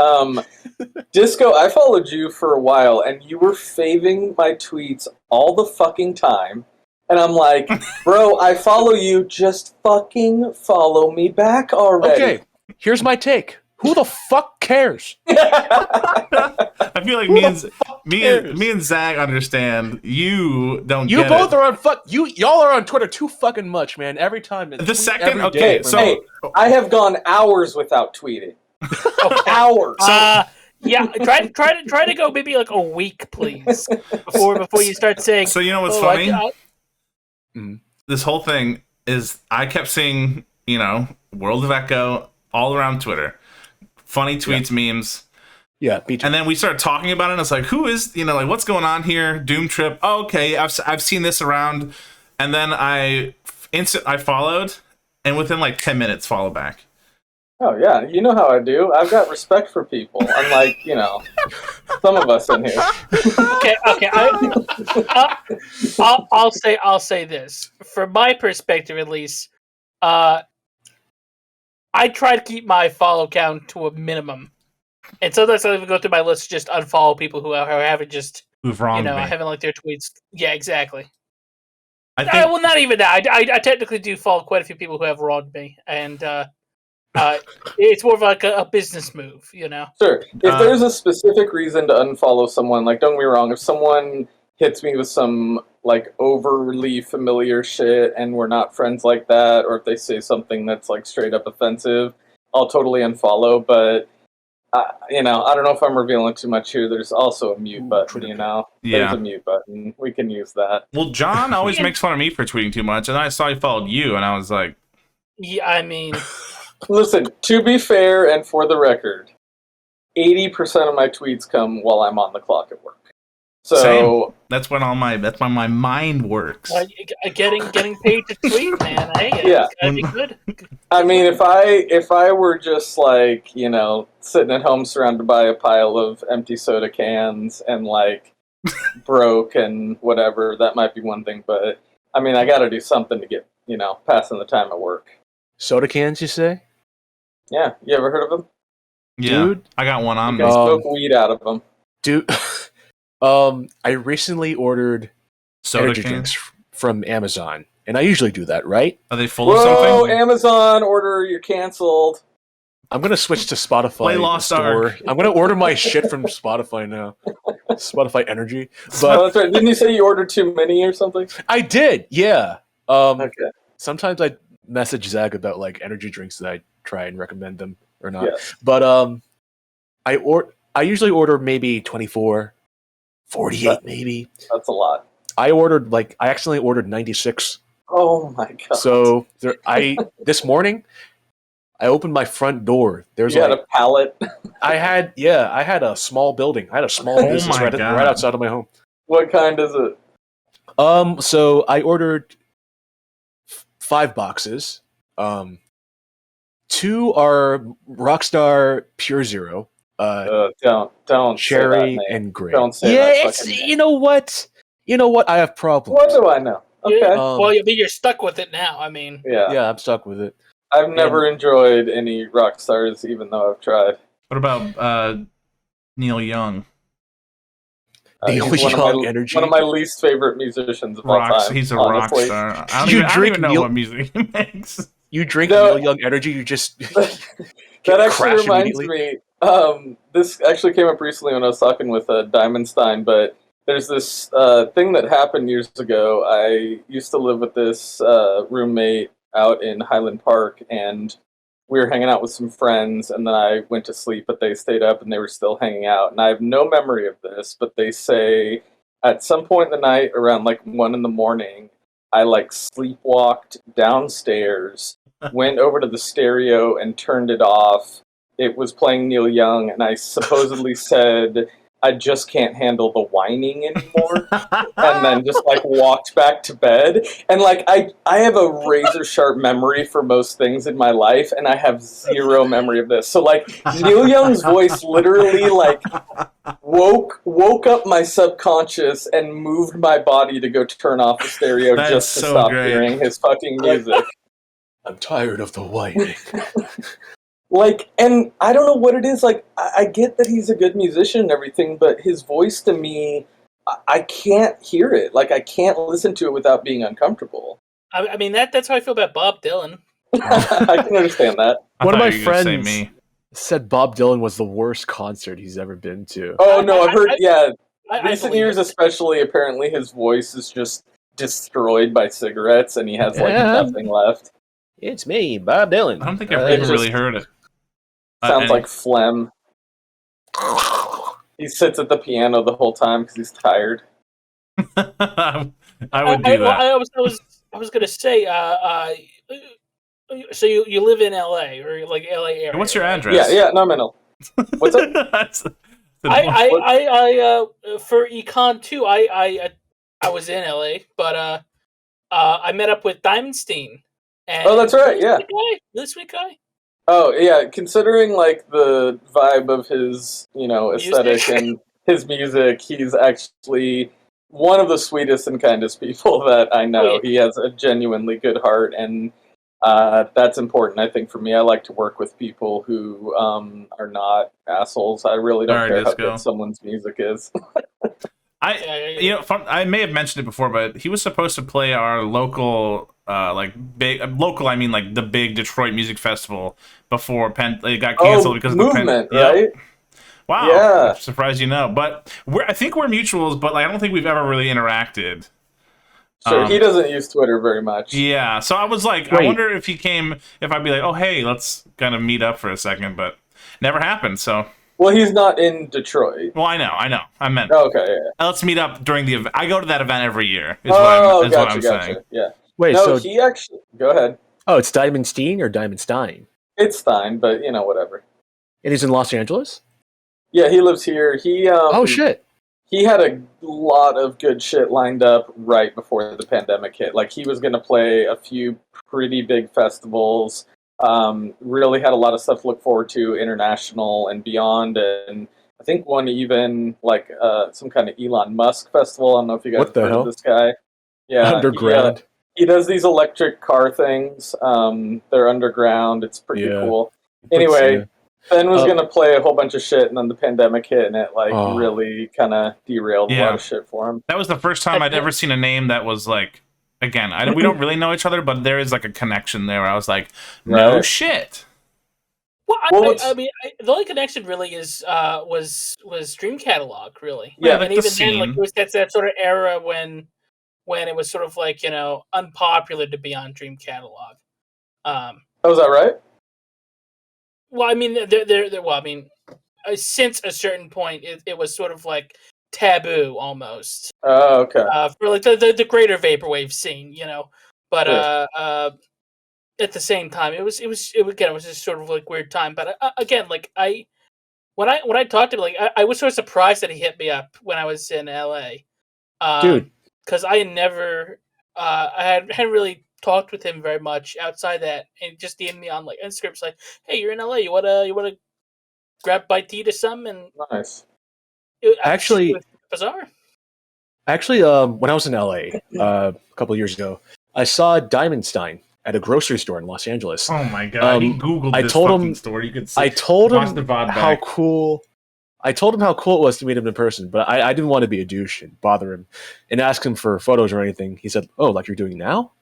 Disco, I followed you for a while, and you were faving my tweets all the fucking time. And I'm like, bro, I follow you. Just fucking follow me back already. Okay, here's my take. Who the fuck cares? I feel like me cares? and Zach understand. You don't. You get both it. are on y'all are on Twitter too fucking much, man. Every time. The second- every okay, day. so- Hey, I have gone hours without tweeting. Hours. Yeah, try to go maybe like a week, please, before you start saying. So you know what's "Oh, funny? This whole thing is I kept seeing, World of Echo all around Twitter. Funny tweets, memes. Yeah, me too. And then we started talking about it, and it's like, who is, like, what's going on here? Doom Trip. Oh, okay, I've seen this around. And then I followed, and within like 10 minutes, follow back. Oh, yeah, you know how I do. I've got respect for people, unlike, some of us in here. Okay. I'll say this from my perspective, at least. I try to keep my follow count to a minimum, and sometimes I even go through my list to just unfollow people who haven't just Who've wronged I me. haven't liked their tweets. Yeah, exactly. I think Well, not even that. I technically do follow quite a few people who have wronged me, and it's more of like a business move, Sure. If there's a specific reason to unfollow someone, like, don't get me wrong, if someone hits me with some, like, overly familiar shit and we're not friends like that, or if they say something that's, like, straight up offensive, I'll totally unfollow, but, I don't know if I'm revealing too much here. There's also a mute button, Yeah. There's a mute button. We can use that. Well, John always makes fun of me for tweeting too much, and then I saw he followed you, and I was like... Yeah, I mean... Listen, to be fair and for the record, 80% of my tweets come while I'm on the clock at work. So Same. That's when my mind works. Getting paid to tweet, man. Hey, Yeah. that'd be good. I mean, if I were just like, sitting at home surrounded by a pile of empty soda cans and like broke and whatever, that might be one thing. But I mean, I got to do something to get, passing the time at work. Soda cans, you say? Yeah, you ever heard of them? Yeah, Dude, I got one on You me. can smoke weed out of them. Dude, I recently ordered Soda energy cans? drinks from Amazon, and I usually do that, right? Are they full of Whoa, something? Amazon order, you're canceled. I'm gonna switch to Spotify Play Lost store. Ark. I'm gonna order my shit from Spotify now. Spotify Energy, Oh, but that's right. Didn't you say you ordered too many or something? I did, yeah. Okay. Sometimes I message Zach about like energy drinks that I try and recommend them or not. Yes. But I usually order maybe 24, 48 maybe. That's a lot. I accidentally ordered 96. Oh my god. So this morning I opened my front door. There's You had a pallet. I had a small building. I had a small Oh business my right God. outside of my home. What kind is it? So I ordered 5 boxes. 2 are Rockstar Pure Zero. Don't Cherry say that name. and grape. Don't say yeah, that it's fucking name. you know what? I have problems. What do I know? Okay. Yeah, well, you're stuck with it now. I mean, Yeah. I'm stuck with it. I've never enjoyed any rock stars, even though I've tried. What about Neil Young? Neil He's Young Energy. One of my least favorite musicians of all time. He's a honestly. rock star. I You don't drink even know Neil- what music he makes. You drink No. Neil Young Energy, you just That actually crash reminds immediately. me. This actually came up recently when I was talking with Diamondstein, but there's this thing that happened years ago. I used to live with this roommate out in Highland Park, and we were hanging out with some friends, and then I went to sleep, but they stayed up and they were still hanging out. And I have no memory of this, but they say at some point in the night, around like 1 a.m, I like sleepwalked downstairs, went over to the stereo and turned it off. It was playing Neil Young, and I supposedly said, I just can't handle the whining anymore. And then just like walked back to bed. And like I have a razor sharp memory for most things in my life, and I have zero memory of this. So like Neil Young's voice literally like woke up my subconscious and moved my body to go turn off the stereo That's just to so stop great. hearing his fucking music. I'm tired of the whining. Like, and I don't know what it is. Like, I get that he's a good musician and everything, but his voice to me, I can't hear it. Like, I can't listen to it without being uncomfortable. I mean that's how I feel about Bob Dylan. I can understand that. One of my thought you were gonna say friends me. said Bob Dylan was the worst concert he's ever been to. Oh, no, I've heard, yeah, I recent believe years it. especially, apparently his voice is just destroyed by cigarettes and he has, like, Yeah. nothing left. It's me, Bob Dylan. I don't think I've it's ever really just- heard it. Sounds And- like phlegm. He sits at the piano the whole time because he's tired. I would do that. I was gonna say, so you live in LA or like LA area? What's your right? address? Yeah, nominal. What's up? That's- I for Econ 2, I was in LA, but I met up with Diamondstein. And Oh, that's right, yeah. Really sweet guy. Oh, yeah, considering, like, the vibe of his, aesthetic Music. and his music, he's actually one of the sweetest and kindest people that I know. Oh, yeah. He has a genuinely good heart, and that's important, I think, for me. I like to work with people who are not assholes. I really don't Sorry, care how Disco. good someone's music is. I may have mentioned it before, but he was supposed to play our local, local. I mean, like the big Detroit music festival before it got canceled because of the Movement, Yep. right? Wow, Yeah. I'm surprised you know. But I think we're mutuals, but I don't think we've ever really interacted. Sure, he doesn't use Twitter very much. Yeah, so I was like, Wait. I wonder if I'd be like, oh hey, let's kind of meet up for a second, but never happened. So. Well, he's not in Detroit. Well, I know. I meant. Okay, yeah. Let's meet up during the event. I go to that event every year. Is what I'm saying. Yeah. Wait, No, so he actually. Go ahead. it's Diamondstein or Diamondstein? It's fine, but whatever. And he's in Los Angeles? Yeah, he lives here. Oh shit. He had a lot of good shit lined up right before the pandemic hit. Like, he was going to play a few pretty big festivals. Really had a lot of stuff to look forward to, international and beyond. And I think one even, like, some kind of Elon Musk festival. I don't know if you guys What the have heard hell? of this guy. Yeah, Underground. He does these electric car things. They're underground. It's pretty cool. Anyway, Ben was going to play a whole bunch of shit, and then the pandemic hit, and it really kind of derailed a lot of shit for him. That was the first time I'd ever seen a name that was like, again, we don't really know each other, but there is like a connection there. Where I was like, no shit. Well, I mean, the only connection really is was Dream Catalog, really. Yeah, and even then, like, it was that sort of era when it was sort of like, unpopular to be on Dream Catalog. Was that right? Well, I mean, since a certain point, it was sort of like taboo almost. Oh, okay. For like the greater vaporwave scene, But at the same time, it was just sort of like weird time. But again, like when I talked to him, like I was sort of surprised that he hit me up when I was in LA, Dude, because I never I hadn't really talked with him very much outside that, and just DM'd me on like Instagram, like, "Hey, you're in LA. You wanna grab a bite to eat or something?" And nice. it Actually, was bizarre. Actually, when I was in LA a couple of years ago, I saw Diamondstein at a grocery store in Los Angeles. Oh my god! He googled this fucking store. You could see. I told him the VOD how back. cool. I told him how cool it was to meet him in person, but I didn't want to be a douche and bother him and ask him for photos or anything. He said, "Oh, like you're doing now?"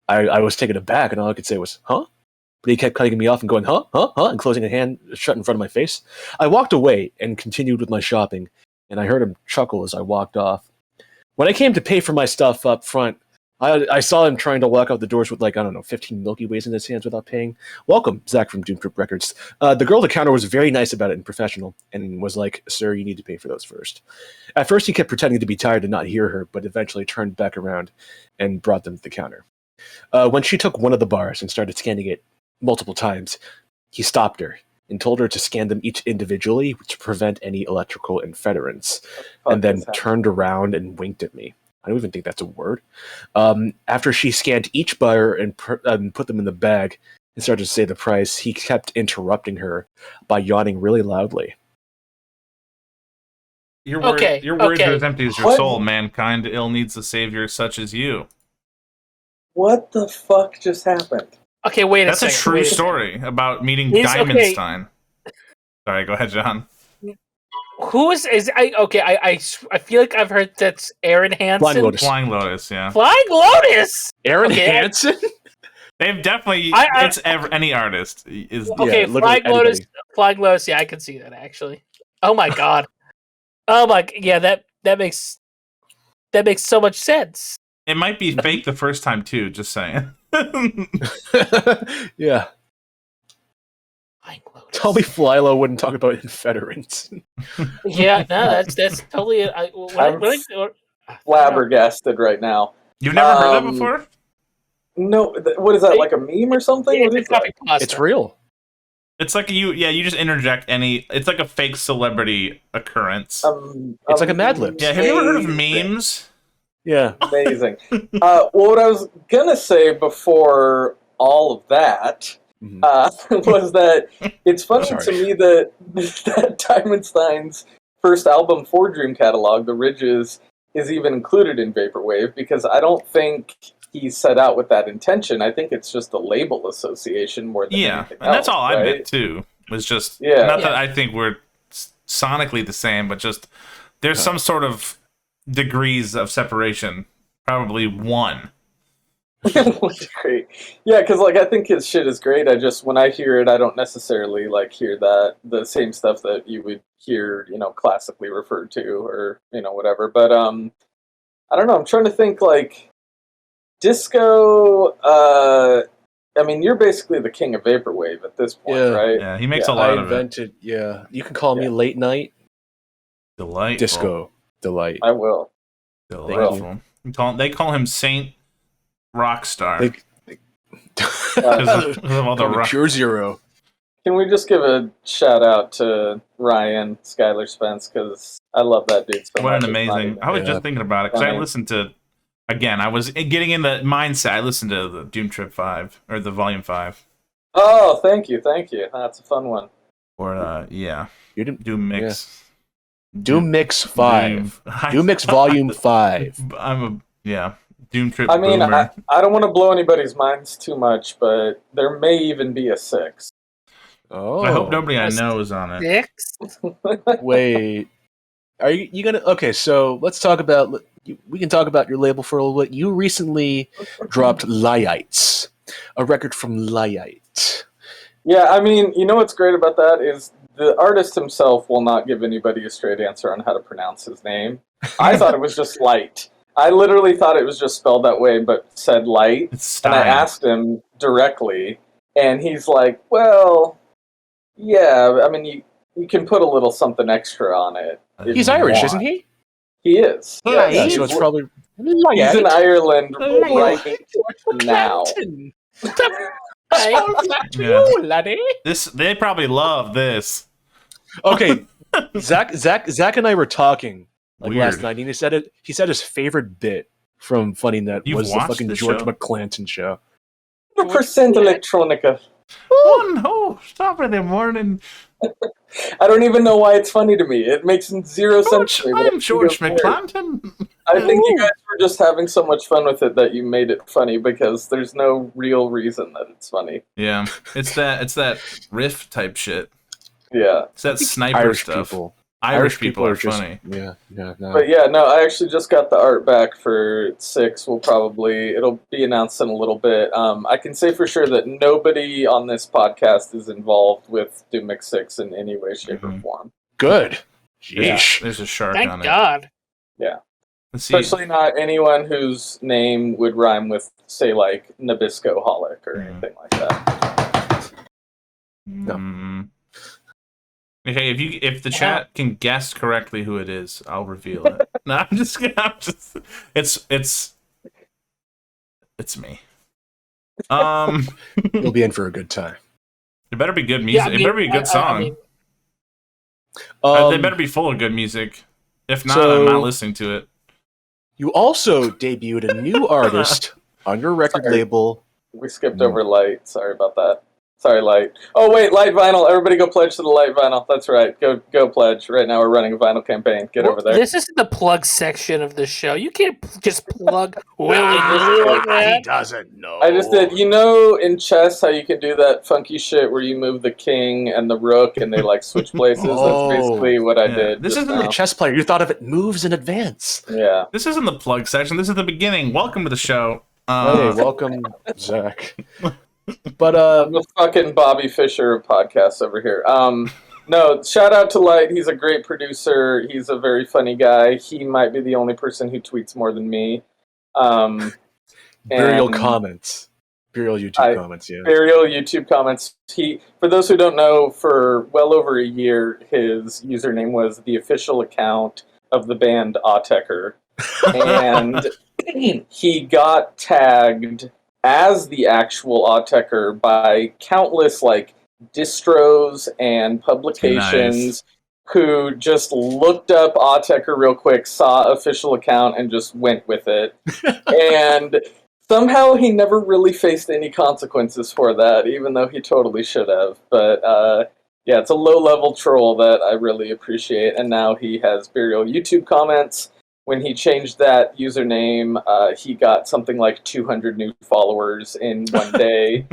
I was taken aback, and all I could say was, "Huh?" But he kept cutting me off and going, "Huh, huh, huh," and closing a hand shut in front of my face. I walked away and continued with my shopping, and I heard him chuckle as I walked off. When I came to pay for my stuff up front, I saw him trying to walk out the doors with, 15 Milky Ways in his hands without paying. Welcome, Zach from Doom Trip Records. The girl at the counter was very nice about it and professional, and was like, "Sir, you need to pay for those first." At first, he kept pretending to be tired and not hear her, but eventually turned back around and brought them to the counter. When she took one of the bars and started scanning it multiple times, he stopped her and told her to scan them each individually to prevent any electrical interference, and then turned around and winked at me. I don't even think that's a word. After she scanned each bar and put them in the bag and started to say the price, he kept interrupting her by yawning really loudly. Your words are as empty as your soul. Mankind ill needs a savior such as you. What the fuck just happened? Okay, wait a second. That's a true story about meeting Diamondstein. Sorry, go ahead, John. Who is I feel like I've heard that's Aaron Hansen. Flying Lotus, yeah. Flying Lotus. Aaron Hansen? They've definitely any artist is okay. Flying Lotus. Yeah, I can see that actually. Oh my god. Oh my, yeah. That makes so much sense. It might be fake the first time too. Just saying. Yeah. Tell me Flylo wouldn't talk about Confederates. Yeah, no, that's totally. I'm flabbergasted right now. You've never heard that before? No. What is that? Like a meme or something? It's real. It's like you just interject any. It's like a fake celebrity occurrence. It's like a Mad Libs. Yeah, have you ever heard of memes? Yeah. Amazing. What I was gonna say before all of that was that it's funny to me that Diamondstein's first album for Dream Catalog, The Ridges, is even included in Vaporwave, because I don't think he set out with that intention. I think it's just a label association more than anything else. And that's all I right? meant too. Was just not that I think we're sonically the same, but just there's some sort of degrees of separation. Probably 1. Great. Yeah, because like I think his shit is great. I just when I hear it, I don't necessarily like hear the same stuff that you would hear, classically referred to or whatever. But I don't know. I'm trying to think like disco. I mean, you're basically the king of vaporwave at this point, Yeah. right? Yeah, he makes Yeah, a lot I of it. invented. Yeah, you can call me late night Delightful. disco delight. I will. Delightful. They call him Saint Rockstar. They- Because of all the Call me rock. Pure Zero. Can we just give a shout out to Ryan Skylar Spence because I love that dude so much. What an It's not amazing. even- I was Yeah. just thinking about it because I Funny. listened to. Again, I was getting in the mindset. I listened to the Doom Trip 5 or the Volume 5. Oh, thank you. That's a fun one. Or You didn't Doom Mix. Doom Mix 5. Doom, Doom Mix Volume 5. Doom Trip I mean, Boomer. I don't want to blow anybody's minds too much, but there may even be a 6. Oh. I hope nobody I Yes. know is on it. 6? Wait. Are you gonna? Okay, so let's talk about. We can talk about your label for a little bit. You recently dropped Lyites, a record from Lyite. Yeah, I mean, you know what's great about that is the artist himself will not give anybody a straight answer on how to pronounce his name. I thought it was just light. I literally thought it was just spelled that way, but said light. It's And I Stein. asked him directly, and he's like, well, yeah, I mean, you can put a little something extra on it. if He's you Irish, want. isn't he? He is. Yeah, Yeah, he's- so it's probably He's in Ireland Lyite. right now. Yeah. laddie. They probably love this. Okay, Zach and I were talking Weird. last night, and he said his favorite bit from Funny Net You've was the watched fucking the George show? McClanton show. 100% electronica. Oh no! Stop in the morning. I don't even know why it's funny to me. It makes zero sense to me. but I'm George I think it's weird. McClanton. I think you guys were just having so much fun with it that you made it funny because there's no real reason that it's funny. Yeah, it's that riff type shit. Yeah. It's that sniper Irish stuff. people. Irish people are just funny. Yeah, no. But yeah, no, I actually just got the art back for 6. It'll be announced in a little bit. I can say for sure that nobody on this podcast is involved with Doom Mix 6 in any way, shape, or Mhm. form. Good. Yeah, Yeesh. there's a shark Thank on it. God. Let's see. Especially not anyone whose name would rhyme with, say, like Nabiscoholic or Mhm. anything like that. No. Mm. Okay, if the chat can guess correctly who it is, I'll reveal it. No, I'm just it's me. You'll be in for a good time. It better be good music. I mean, it better be a good song. I mean, They better be full of good music. If not, I'm so- not listening to it. You also debuted a new artist on your record Sorry. label. We skipped over Light. Sorry about that. Sorry, Light. Oh, wait, Light Vinyl. Everybody go pledge to the Light Vinyl. That's right. Go pledge. Right now we're running a vinyl campaign. Get over there. This isn't the plug section of the show. You can't just plug willy-nilly like that. doesn't know. I just did. You know in chess how you can do that funky shit where you move the king and the rook and they like switch places? Oh. That's basically what I Yeah. did. This just isn't now. A chess player. You thought of it moves in advance. Yeah. This isn't the plug section. This is the beginning. Welcome to the show. Hey, welcome, Zach. But I'm the fucking Bobby Fischer of podcasts over here. No, shout out to Light. He's a great producer. He's a very funny guy. He might be the only person who tweets more than me. burial and- comments. Burial YouTube comments, yeah. Burial YouTube comments. For those who don't know, for well over a year, his username was the official account of the band Autechre. And he got tagged as the actual Autechre by countless like distros and publications Nice. who just looked up Autechre real quick, saw official account, and just went with it. And somehow he never really faced any consequences for that, even though he totally should have. But yeah, it's a low-level troll that I really appreciate. And now he has Burial YouTube comments. When he changed that username, he got something like 200 new followers in one day.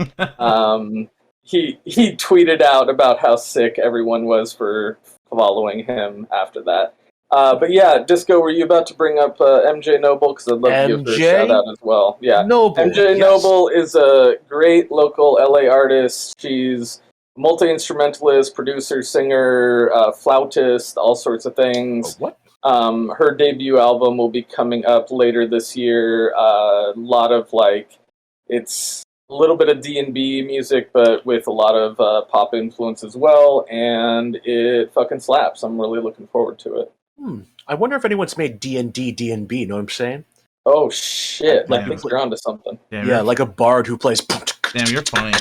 He tweeted out about how sick everyone was for following him after that. But yeah, Disco, were you about to bring up MJ Noble? Because I'd love to give her a MJ shout out as well. Yeah, Noble. MJ yes. Noble is a great local LA artist. She's multi-instrumentalist, producer, singer, flautist, all sorts of things. What? Her debut album will be coming up later this year. A lot of it's a little bit of D&B music, but with a lot of pop influence as well, and it fucking slaps. I'm really looking forward to it. I wonder if anyone's made D&D, D&B, you know what I'm saying? Oh shit! Damn. I think you're onto something. Yeah, like a bard who plays... Damn, you're funny.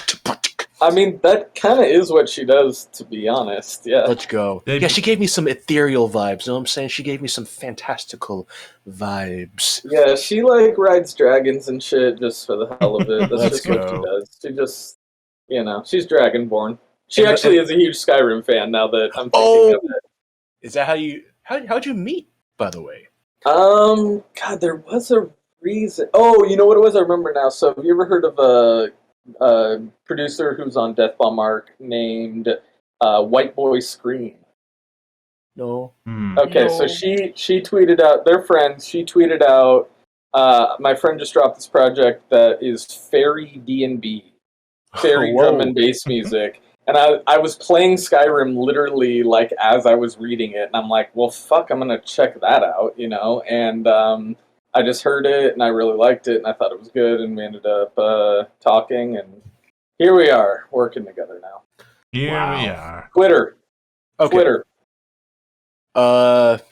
I mean, that kind of is what she does, to be honest. Yeah. Let's go. Yeah, she gave me some ethereal vibes, you know what I'm saying? She gave me some fantastical vibes. Yeah, she rides dragons and shit just for the hell of it. That's Let's just what she go. does. She just, she's dragonborn. She actually is a huge Skyrim fan now that I'm thinking of it. Is that how'd you meet, by the way? God, there was a reason. Oh, you know what it was? I remember now. So, have you ever heard of a producer who's on Death Bomb Arc named White Boy Scream? No. Okay, No. so she tweeted out, they're friends. She tweeted out, my friend just dropped this project that is fairy D&B, fairy Whoa. drum and bass music. And I was playing Skyrim literally as I was reading it, and I'm like, well, fuck, I'm gonna check that out, And I just heard it, and I really liked it, and I thought it was good, and we ended up talking, and here we are, working together now. Here Wow. we are. Twitter. Okay. Twitter.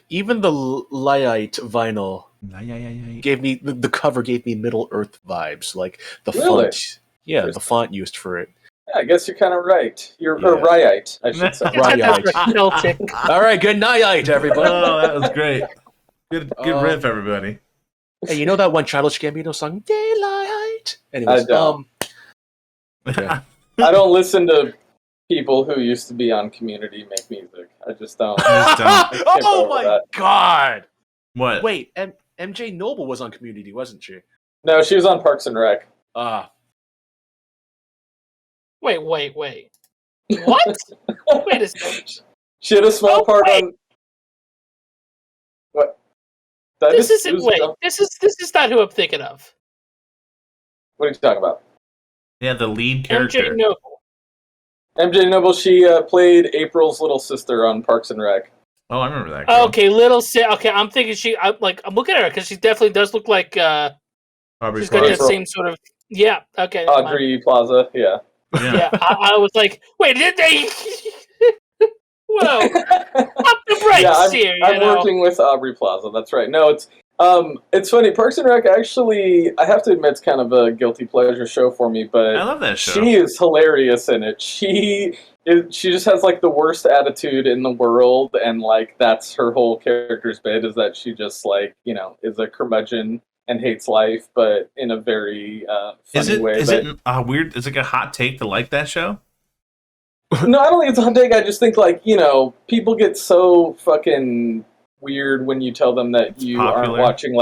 Even the Lyite vinyl Yeah. gave me the cover gave me Middle Earth vibes, like the Really? font. Yeah, the font used for it. Yeah, I guess you're kind of right. You're Yeah. a Ryite, I should say. Right. That's Celtic. All right, good night, everybody. Oh, that was great. Good riff, everybody. Hey, you know that one Childish Gambino song, Daylight? Anyways, I don't. yeah. I don't listen to people who used to be on Community make music. I just don't. Just don't. I can't go Oh over my that. god! What? Wait, MJ Noble was on Community, wasn't she? No, she was on Parks and Rec. Wait. What? Wait a second. She had a small part wait. on. What? Did I This just isn't. lose Wait. the- This is not who I'm thinking of. What are you talking about? Yeah, the lead character. MJ Noble. MJ Noble. She played April's little sister on Parks and Rec. Oh, I remember that. Girl. Okay, Okay, I'm thinking I'm looking at her because she definitely does look like Aubrey she's got that Plaza. same sort of. Yeah. Okay. never mind. Audrey Plaza. Yeah. Yeah, I was like, wait, did they? Whoa, up the brakes Yeah, here. I'm working with Aubrey Plaza. That's right. No, it's funny. Parks and Rec actually, I have to admit, it's kind of a guilty pleasure show for me. But I love that show. she is hilarious in it. She just has the worst attitude in the world, and that's her whole character's bit is that she just is a curmudgeon and hates life, but in a very funny way. Is it weird? Is it a hot take to like that show? No, I don't think it's a hot take. I just think people get so fucking weird when you tell them that you aren't popular. watching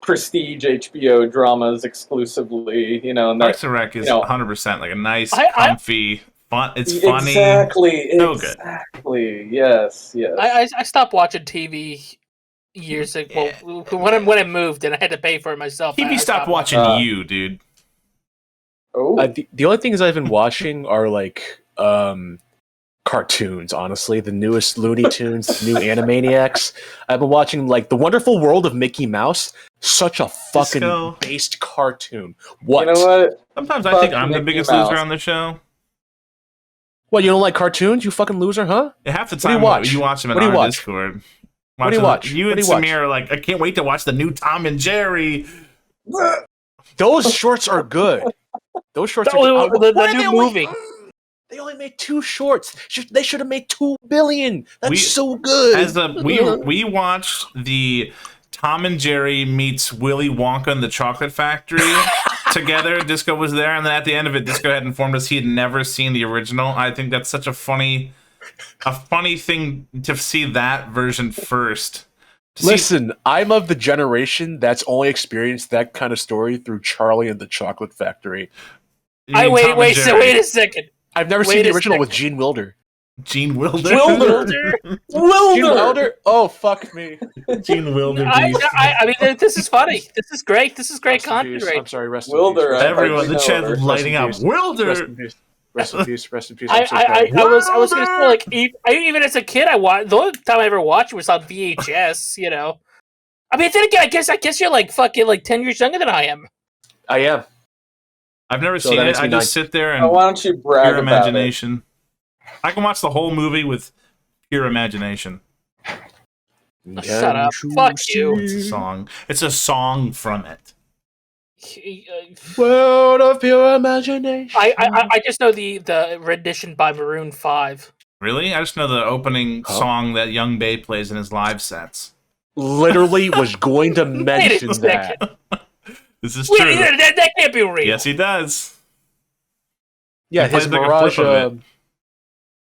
prestige HBO dramas exclusively. And Parks and Rec is 100% like a nice, I- comfy, fun. It's funny. Exactly. So good. Exactly. Yes. Yes. I stopped watching TV years ago. Well, when I moved and I had to pay for it myself. TV I stopped watching you, dude. Oh. The only things I've been watching are cartoons, honestly. The newest Looney Tunes, the new Animaniacs. I've been watching The Wonderful World of Mickey Mouse. Such a fucking Disco. based cartoon. What? You know what? Sometimes I Fuck think I'm the Mickey biggest Mouse. loser on the show. What, you don't like cartoons, you fucking loser, huh? Half the What do you time watch? you watch them in What do you our watch? Discord. What do you watch? You What and do you watch? Samir are like, I can't wait to watch the new Tom and Jerry. Those shorts are good. Those shorts are Oh, good. the Why new they only- movie. They only made 2 shorts. They should have made 2 billion. That's so good. We watched the Tom and Jerry meets Willy Wonka and the Chocolate Factory together. Disco was there, and then at the end of it, Disco had informed us he had never seen the original. I think that's such a funny thing to see that version first. Listen, I'm of the generation that's only experienced that kind of story through Charlie and the Chocolate Factory. You mean Tom and Wait Jerry. a second. I've never Wait seen the a original with second. Gene Wilder. Gene Wilder. Wilder. Gene Wilder. Wilder? Oh, fuck me. Gene Wilder. I mean, this is funny. This is great. This is great Rest in content. peace. Right? I'm sorry, rest Wilder, in peace. Everyone, the know chat her. lighting up. Rest Wilder. in peace. Rest in peace. Rest in peace. I I'm so sorry. was gonna say, like, even as a kid, I watched. The only time I ever watched it was on VHS. You know. I mean, then again, I guess you're like fucking like 10 years younger than I am. I am. I've never So seen that it. makes I me just sit there and Why don't you brag pure about it? imagination. I can watch the whole movie with pure imagination. Shut up. Fuck you. It's a song. It's a song from it. World of pure imagination. I just know the rendition by Maroon 5. Really? I just know the opening Huh? song that Young Bae plays in his live sets. Literally was going to mention second. that. This is Wait, true. that can't be real. Yes, he does. Yeah, He plays his like a Mirage. clip of it.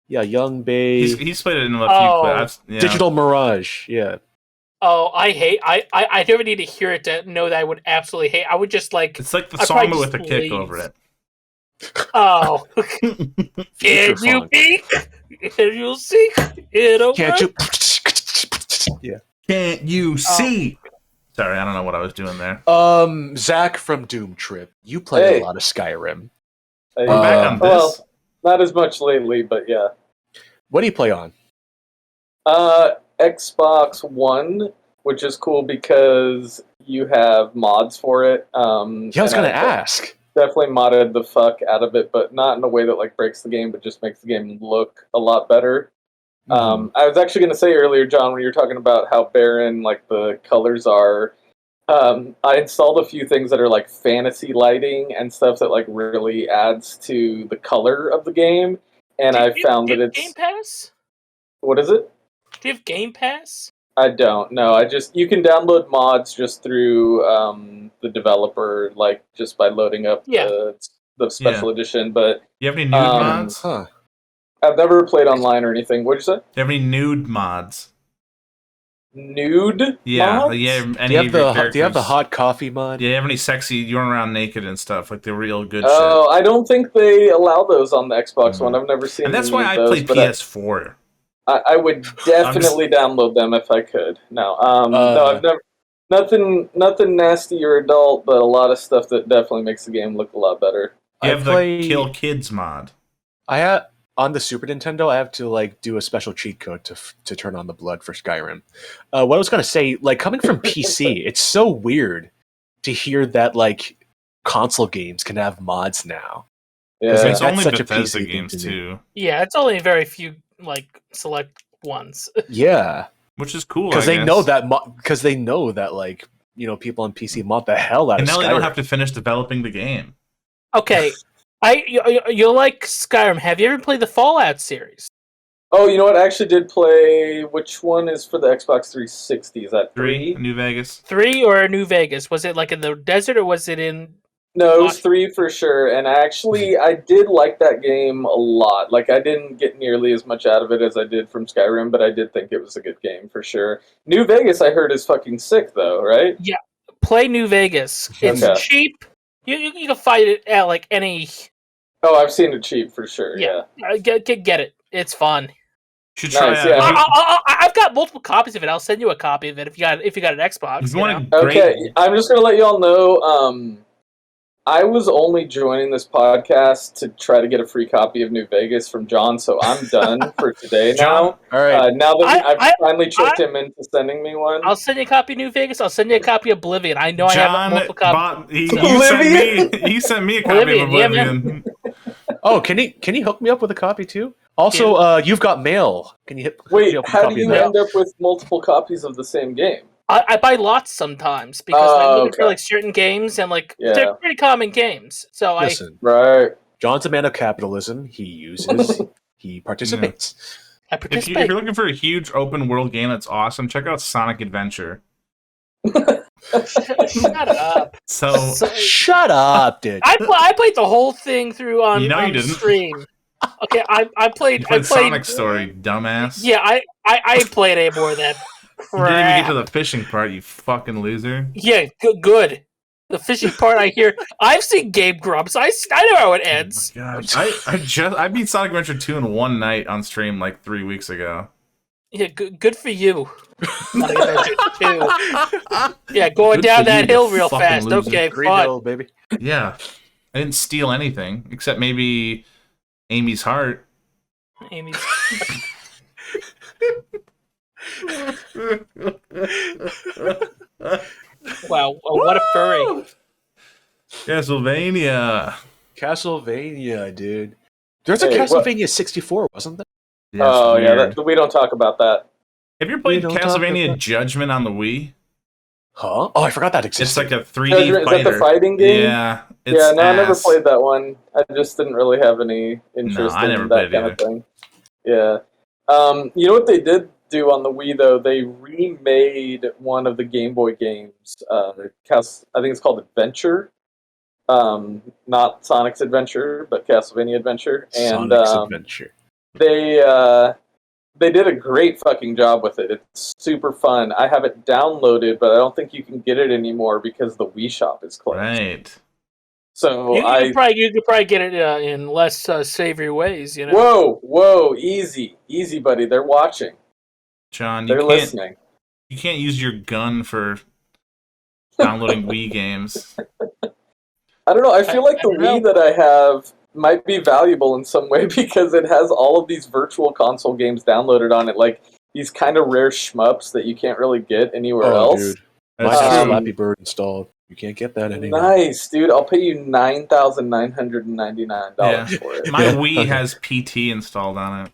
Yeah, Young Bay. He's played it in a few Oh. clips. Yeah. Digital Mirage. Yeah. Oh, I never need to hear it to know that I would absolutely hate. I would just like. It's like the I'd song probably but with a just kick leave. over it. Oh, Future can you funk. be? And you'll see. It'll Can't work. you? Yeah. Can't you see? Sorry, I don't know what I was doing there. Zach from Doom Trip. You play Hey. a lot of Skyrim. Hey, We're back on this. well, not as much lately, but yeah. What do you play on? Xbox One, which is cool because you have mods for it. Yeah, I was and gonna I've ask. Definitely modded the fuck out of it, but not in a way that like breaks the game, but just makes the game look a lot better. I was actually going to say earlier, John, when you were talking about how barren like the colors are, I installed a few things that are like fantasy lighting and stuff that like really adds to the color of the game, and I found that it's Game Pass. what is it? Do you have Game Pass? I don't know. You can download mods just through the developer, like just by loading up the special edition. But You have any nude mods? Huh. I've never played online or anything. What'd you say? Do you have any nude mods? Nude? Yeah, mods? like, yeah. Do Any you of have your the characters? Do you have the hot coffee mod? Yeah, you have any sexy? You run around naked and stuff, like the real good Oh, I don't think they allow those on the Xbox One. I've never shit. seen. And that's any why of I those, play but PS4. I would definitely download them if I could. No, no, I've never. Nothing nasty or adult, but a lot of stuff that definitely makes the game look a lot better. You I have play- the Kill Kids mod. I have on the Super Nintendo. I have to like do a special cheat code to turn on the blood for Skyrim. What I was gonna say, like coming from PC, it's so weird to hear that like console games can have mods now. Yeah, It's That's only such a Bethesda PC thing games to do. too, Yeah, it's only very few like select ones. Yeah, which is cool. because I they guess. know that because they know that like people on PC mod the hell out and of now Skyrim. they don't have to finish developing the game. Okay, you like Skyrim. Have you ever played the Fallout series? Oh, you know what? I actually did play. Which one is for the Xbox 360? Is that 3, 3? New Vegas. 3 or New Vegas? Was it like in the desert or was it in? No, it was 3 for sure. And I did like that game a lot. Like, I didn't get nearly as much out of it as I did from Skyrim, but I did think it was a good game for sure. New Vegas, I heard, is fucking sick though, right? Play New Vegas. It's Okay. cheap. You can find it at like any. Oh, I've seen it cheap for sure. Yeah. Get it. It's fun. Should try Nice, out. yeah. I've got multiple copies of it. I'll send you a copy of it if you got an Xbox. If you you want know? a great, Okay, I'm just gonna let y'all know. I was only joining this podcast to try to get a free copy of New Vegas from John, so I'm done for today now. All right, Now that I- I've finally tricked him into sending me one. I'll send you a copy of New Vegas. I'll send you a copy of Oblivion. I know I have John multiple copies. Oblivion? he sent me a copy Oblivion, of yeah, Oblivion. Oh, can you hook me up with a copy too? Also, you've got mail. Can you hook me Wait, up with a how do copy of you that? end up with multiple copies of the same game? I buy lots sometimes because I'm looking for okay. like certain games and like Yeah. they're pretty common games. So Listen, Right. John's a man of capitalism. He uses, he participates. I If participate. you're looking for a huge open world game that's awesome, check out Sonic Adventure. Shut up. So Shut up, dude. I played the whole thing through on, You know you on didn't. stream. Okay, I played you played Sonic Story, dumbass. Yeah, I played any more of that You didn't even get crap. to the fishing part, you fucking loser. Yeah, good. The fishy part I hear. I've seen Game Grumps. I know how it ends. Oh my God. I beat Sonic Adventure 2 in one night on stream like 3 weeks ago. Yeah, good for you. Sonic Adventure 2. Yeah, going Good down for you, that you hill real fucking fast. loser. Okay, Green fun. Hill, baby. Yeah. I didn't steal anything except maybe Amy's heart. Amy's. Wow, what a furry. Castlevania. Castlevania, dude. There's a Hey, Castlevania 64, wasn't there? Yeah, Oh it's yeah, weird. we don't talk about that. Have you ever played don't talk Castlevania about- Judgment on the Wii? Huh? Oh, I forgot that existed. It's like a 3D Judgment, is that fighter. the fighting game? Yeah. It's Yeah, no, I never ass. played that one. I just didn't really have any interest I never in that played it kind of thing. Yeah. You know what they did do on the Wii though? They remade one of the Game Boy games. I think it's called Adventure. Not Sonic's Adventure, but Castlevania Adventure. And Sonic's Adventure. they did a great fucking job with it. It's super fun. I have it downloaded, but I don't think you can get it anymore because the Wii Shop is closed. Right. So You could probably get it in less savory ways, you know. Whoa, easy, buddy. They're watching. John, They're listening. you can't use your gun for downloading Wii games. I don't know. I feel like the I don't know. Wii that I have might be valuable in some way because it has all of these virtual console games downloaded on it, like these kind of rare shmups that you can't really get anywhere else. Dude. That's Mine has true. Flappy Bird installed. You can't get that anymore. Nice, dude. I'll pay you $9,999 Yeah. for it. My Wii has PT installed on it.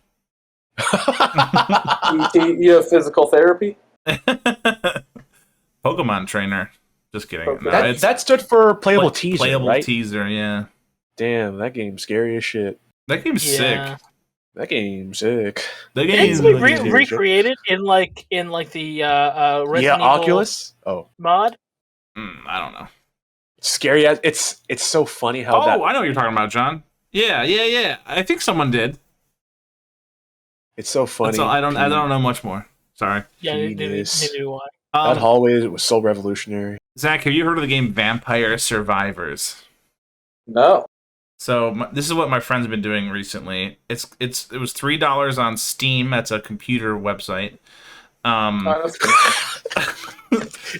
You have physical therapy? Pokemon trainer. Just kidding. Okay. No, that stood for playable teaser, Playable right? teaser, yeah. Damn, that game's scary as shit. That game's Yeah. sick. That game's sick. The It's game's been sick. recreated in like the Resident Yeah, Evil Oculus. Oh, mod. I don't know. scary as it's so funny how Oh, that I know what you're talking about, John. Yeah. I think someone did. it's so funny. That's all, I don't know much more. Sorry. Yeah, Genius. neither do I. That hallway was so revolutionary. Zach, have you heard of the game Vampire Survivors? No. So this is what my friend's been doing recently. It was $3 on Steam. That's a computer website.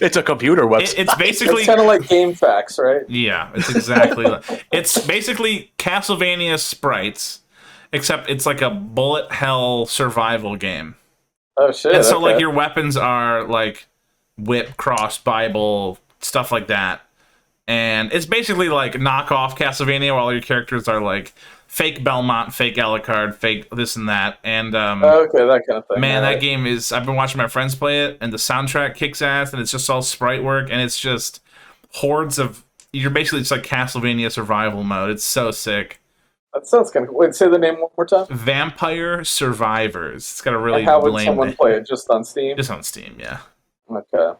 It's a computer website. It's basically It's kind of like Game Facts, right? yeah. It's exactly it's basically Castlevania sprites, except it's like a bullet hell survival game. Oh shit. And so okay. like your weapons are like whip, cross, Bible, stuff like that. And it's basically like knockoff Castlevania, while your characters are like fake Belmont, fake Alucard, fake this and that. And Okay, that kind of thing. man, all that right. game is. I've been watching my friends play it, and the soundtrack kicks ass, and it's just all sprite work, and it's just hordes of. You're basically just like Castlevania survival mode. It's so sick. That sounds kind of cool. Wait, say the name one more time. Vampire Survivors. It's got a really And how would lame someone name. play it? Just on Steam? Just on Steam, yeah. Okay.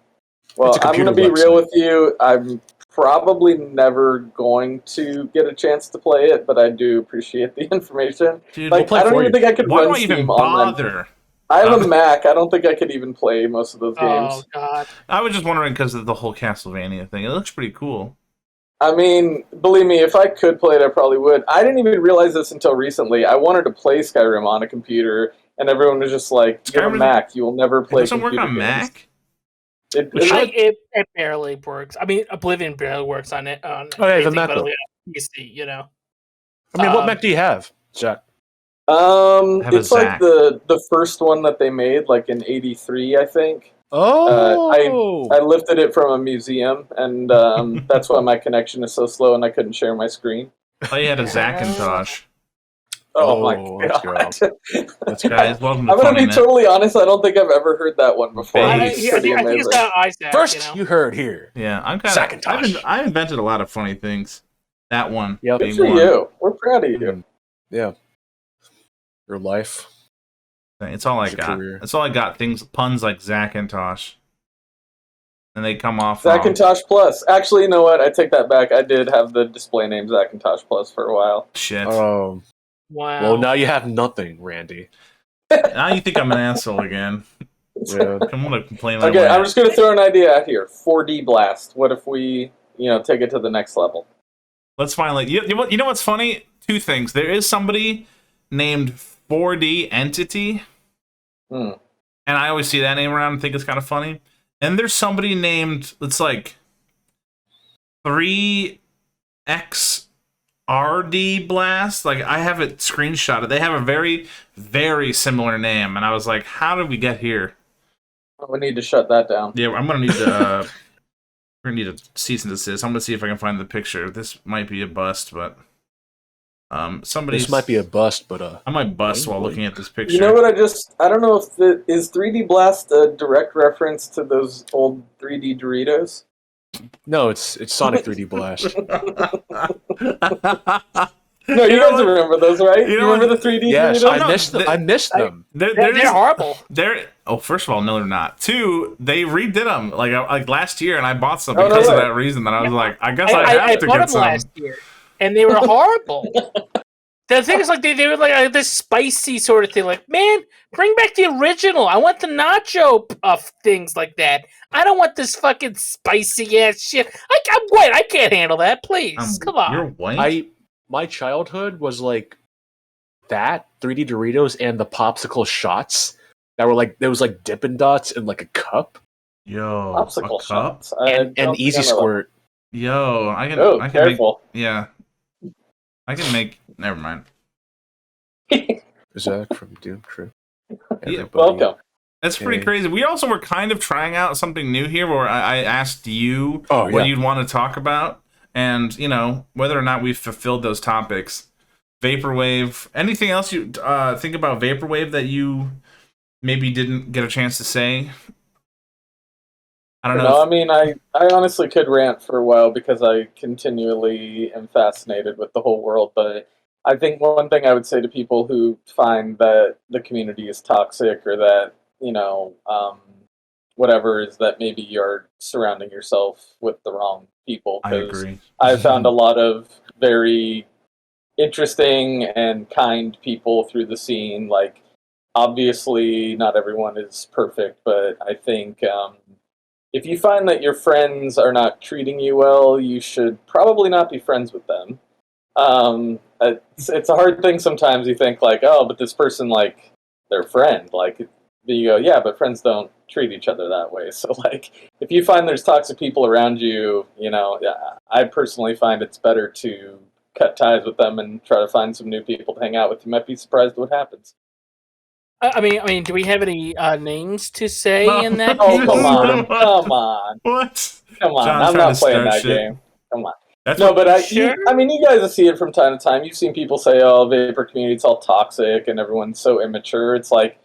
Well, It's a I'm going to computer be real website. with you. I'm probably never going to get a chance to play it, but I do appreciate the information. Dude, Like, play I don't for even you. think I could why run do I even Steam on bother? I have a Mac. I don't think I could even play most of those games. Oh god. I was just wondering because of the whole Castlevania thing. It looks pretty cool. I mean, believe me, if I could play it, I probably would. I didn't even realize this until recently. I wanted to play Skyrim on a computer, and everyone was just like, "You have a Skyrim- Mac. You will never It play doesn't work computer on games." Mac. It barely works. I mean, Oblivion barely works on it. On Oh, yeah, the anything Mac but though. a PC, you know. I mean, what Um, Mac do you have, Jack? Have a It's like Zac. the first one that they made, like in '83, I think. Oh, I lifted it from a museum, and that's why my connection is so slow, and I couldn't share my screen. Oh, you had a Zacintosh. Oh, my let's god! Let's go. Guys, welcome to I'm gonna be Funny Net. totally honest. I don't think I've ever heard that one before. I- It's yeah, pretty I think amazing. it's got Isaac. First, you know? you heard here. Yeah, I'm kind Zacintosh. of. I invented a lot of funny things. That one. Yep. Good being for one. you. We're proud of you. Yeah. Your life. It's all I Your got. career. That's all I got. Puns like Zacintosh. And they come off wrong. Zacintosh Plus. Actually, you know what? I take that back. I did have the display name Zacintosh Plus for a while. Shit. Oh, Wow. well, now you have nothing, Randy. Now you think I'm an asshole again. Yeah. I'm gonna complain. Like Okay, I'm just gonna throw an idea out here. 4D Blast. What if we take it to the next level. Let's finally. You know what's funny? Two things. There is somebody named 4D Entity, Hmm. and I always see that name around and think it's kind of funny. And there's somebody named, it's like 3XRD Blast. Like, I have it screenshotted. They have a very, very similar name, and I was like, how did we get here? We need to shut that down. Yeah, I'm gonna need to. We're gonna need a cease and desist. I'm gonna see if I can find the picture. This might be a bust, but somebody. This might be a bust, but I might bust while looking at this picture. You know what? I don't know if is 3D Blast a direct reference to those old 3D Doritos? no, it's Sonic 3D Blast. No, you guys remember those, right? You You know remember what? the 3D Yes, Doritos? I missed them. I missed them. They're horrible. First of all, no, they're not. Two, they redid them like last year, and I bought some Oh, no because of way. that reason. That I was like, I guess I I have to bought get them some. last year, and they were horrible. The thing is, like, they were like this spicy sort of thing. Like, man, bring back the original. I want the nacho puff things like that. I don't want this fucking spicy ass shit. I'm white. I can't handle that. Please, come on. You're white. My childhood was like that 3D Doritos and the popsicle shots that were like there was like Dippin' Dots in like a cup Yo, Popsicle a cup? shots. I and don't Easy think I know Squirt. Yo, I can. that. Oh, I can make. careful. Yeah, I can make. Never mind. Zac from Doom Trip. Everybody. Welcome. That's pretty Okay. crazy. We also were kind of trying out something new here, where I asked you Oh, what yeah. you'd want to talk about, and whether or not we've fulfilled those topics. Vaporwave. Anything else you think about Vaporwave that you maybe didn't get a chance to say? I don't know. No, I mean, I honestly could rant for a while because I continually am fascinated with the whole world, but I think one thing I would say to people who find that the community is toxic or that, whatever, is that maybe you're surrounding yourself with the wrong people. I 'Cause agree. I found a lot of very interesting and kind people through the scene. Like, obviously, not everyone is perfect, but I think if you find that your friends are not treating you well, you should probably not be friends with them. It's a hard thing sometimes. You think like, oh, but this person, like, their friend, like, you go, yeah, but friends don't treat each other that way. So, like, if you find there's toxic people around you, I personally find it's better to cut ties with them and try to find some new people to hang out with. You might be surprised what happens. I mean, do we have any names to say in that? Oh, case? come on. Come on. What? Come on. John's I'm trying not to playing start that shit. game. Come on. That's No, what, but Sure. you guys see it from time to time. You've seen people say, "Oh, vapor community's all toxic and everyone's so immature." It's like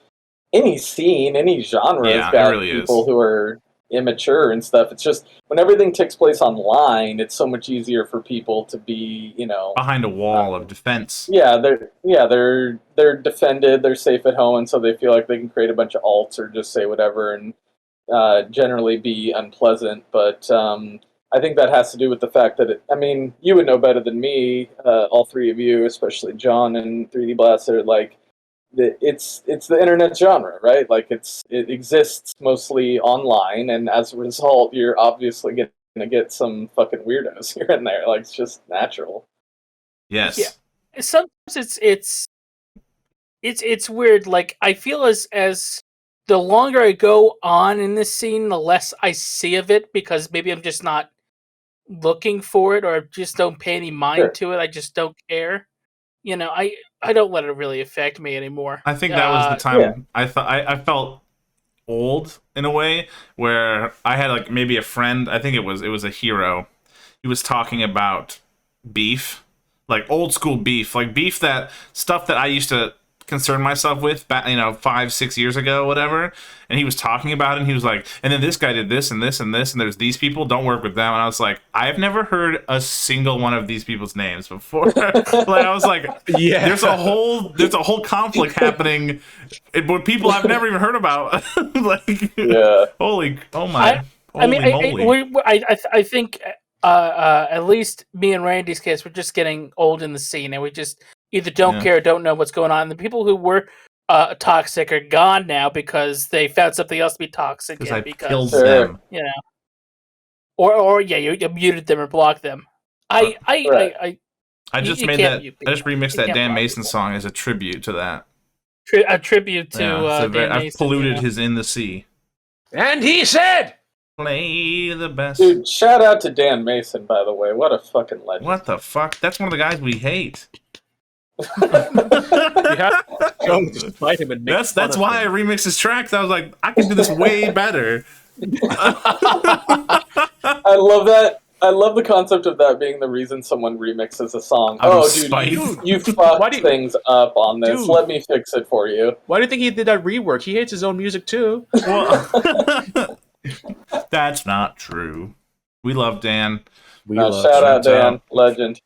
any scene, any genre Yeah, has it got really people is. who are immature and stuff. It's just when everything takes place online, it's so much easier for people to be, behind a wall of defense. they're defended, they're safe at home, and so they feel like they can create a bunch of alts or just say whatever and generally be unpleasant. But I think that has to do with the fact that you would know better than me, all three of you, especially John and 3D Blast, are like it's the internet genre, right? Like it exists mostly online, and as a result, you're obviously gonna get some fucking weirdos here and there. Like, it's just natural. Yes. Yeah. Sometimes it's weird. Like, I feel as the longer I go on in this scene, the less I see of it because maybe I'm just not looking for it or just don't pay any mind to it. I just don't care. I don't let it really affect me anymore. I think that was the time yeah. I thought I felt old in a way where I had like maybe a friend. I think it was a hero. He was talking about beef, like old school beef, like beef that stuff that I used to concern myself with back, 5-6 years ago, whatever. And he was talking about it, and he was like, and then this guy did this and this and this, and there's these people, don't work with them. And I was like, I've never heard a single one of these people's names before. Like, I was like, Yeah. there's a whole conflict happening with people I've never even heard about. Like, Yeah. holy moly. I think at least me and Randy's case, we're just getting old in the scene, and we just either don't care or don't know what's going on. The people who were toxic are gone now because they found something else to be toxic in, I because killed them. Or yeah, you muted them or blocked them. Right. I just you made can't that. mute I just people. remixed You that can't Dan block Mason people. song as a tribute to that. A tribute to Dan I've Mason, polluted you know. his "In the Sea." And he said, Play the best. Dude, shout out to Dan Mason, by the way. What a fucking legend. What the fuck? That's one of the guys we hate. "You have to go despite him and make That's fun of why I him." remixed his tracks. I was like, I can do this way better. I love that. I love the concept of that being the reason someone remixes a song. Out of Oh, dude, spite. you Why fucked do you- things up on this. Dude. Let me fix it for you. Why do you think he did that rework? He hates his own music too. Well, that's not true. We love Dan. We No, love shout you. out, Dan. Legend.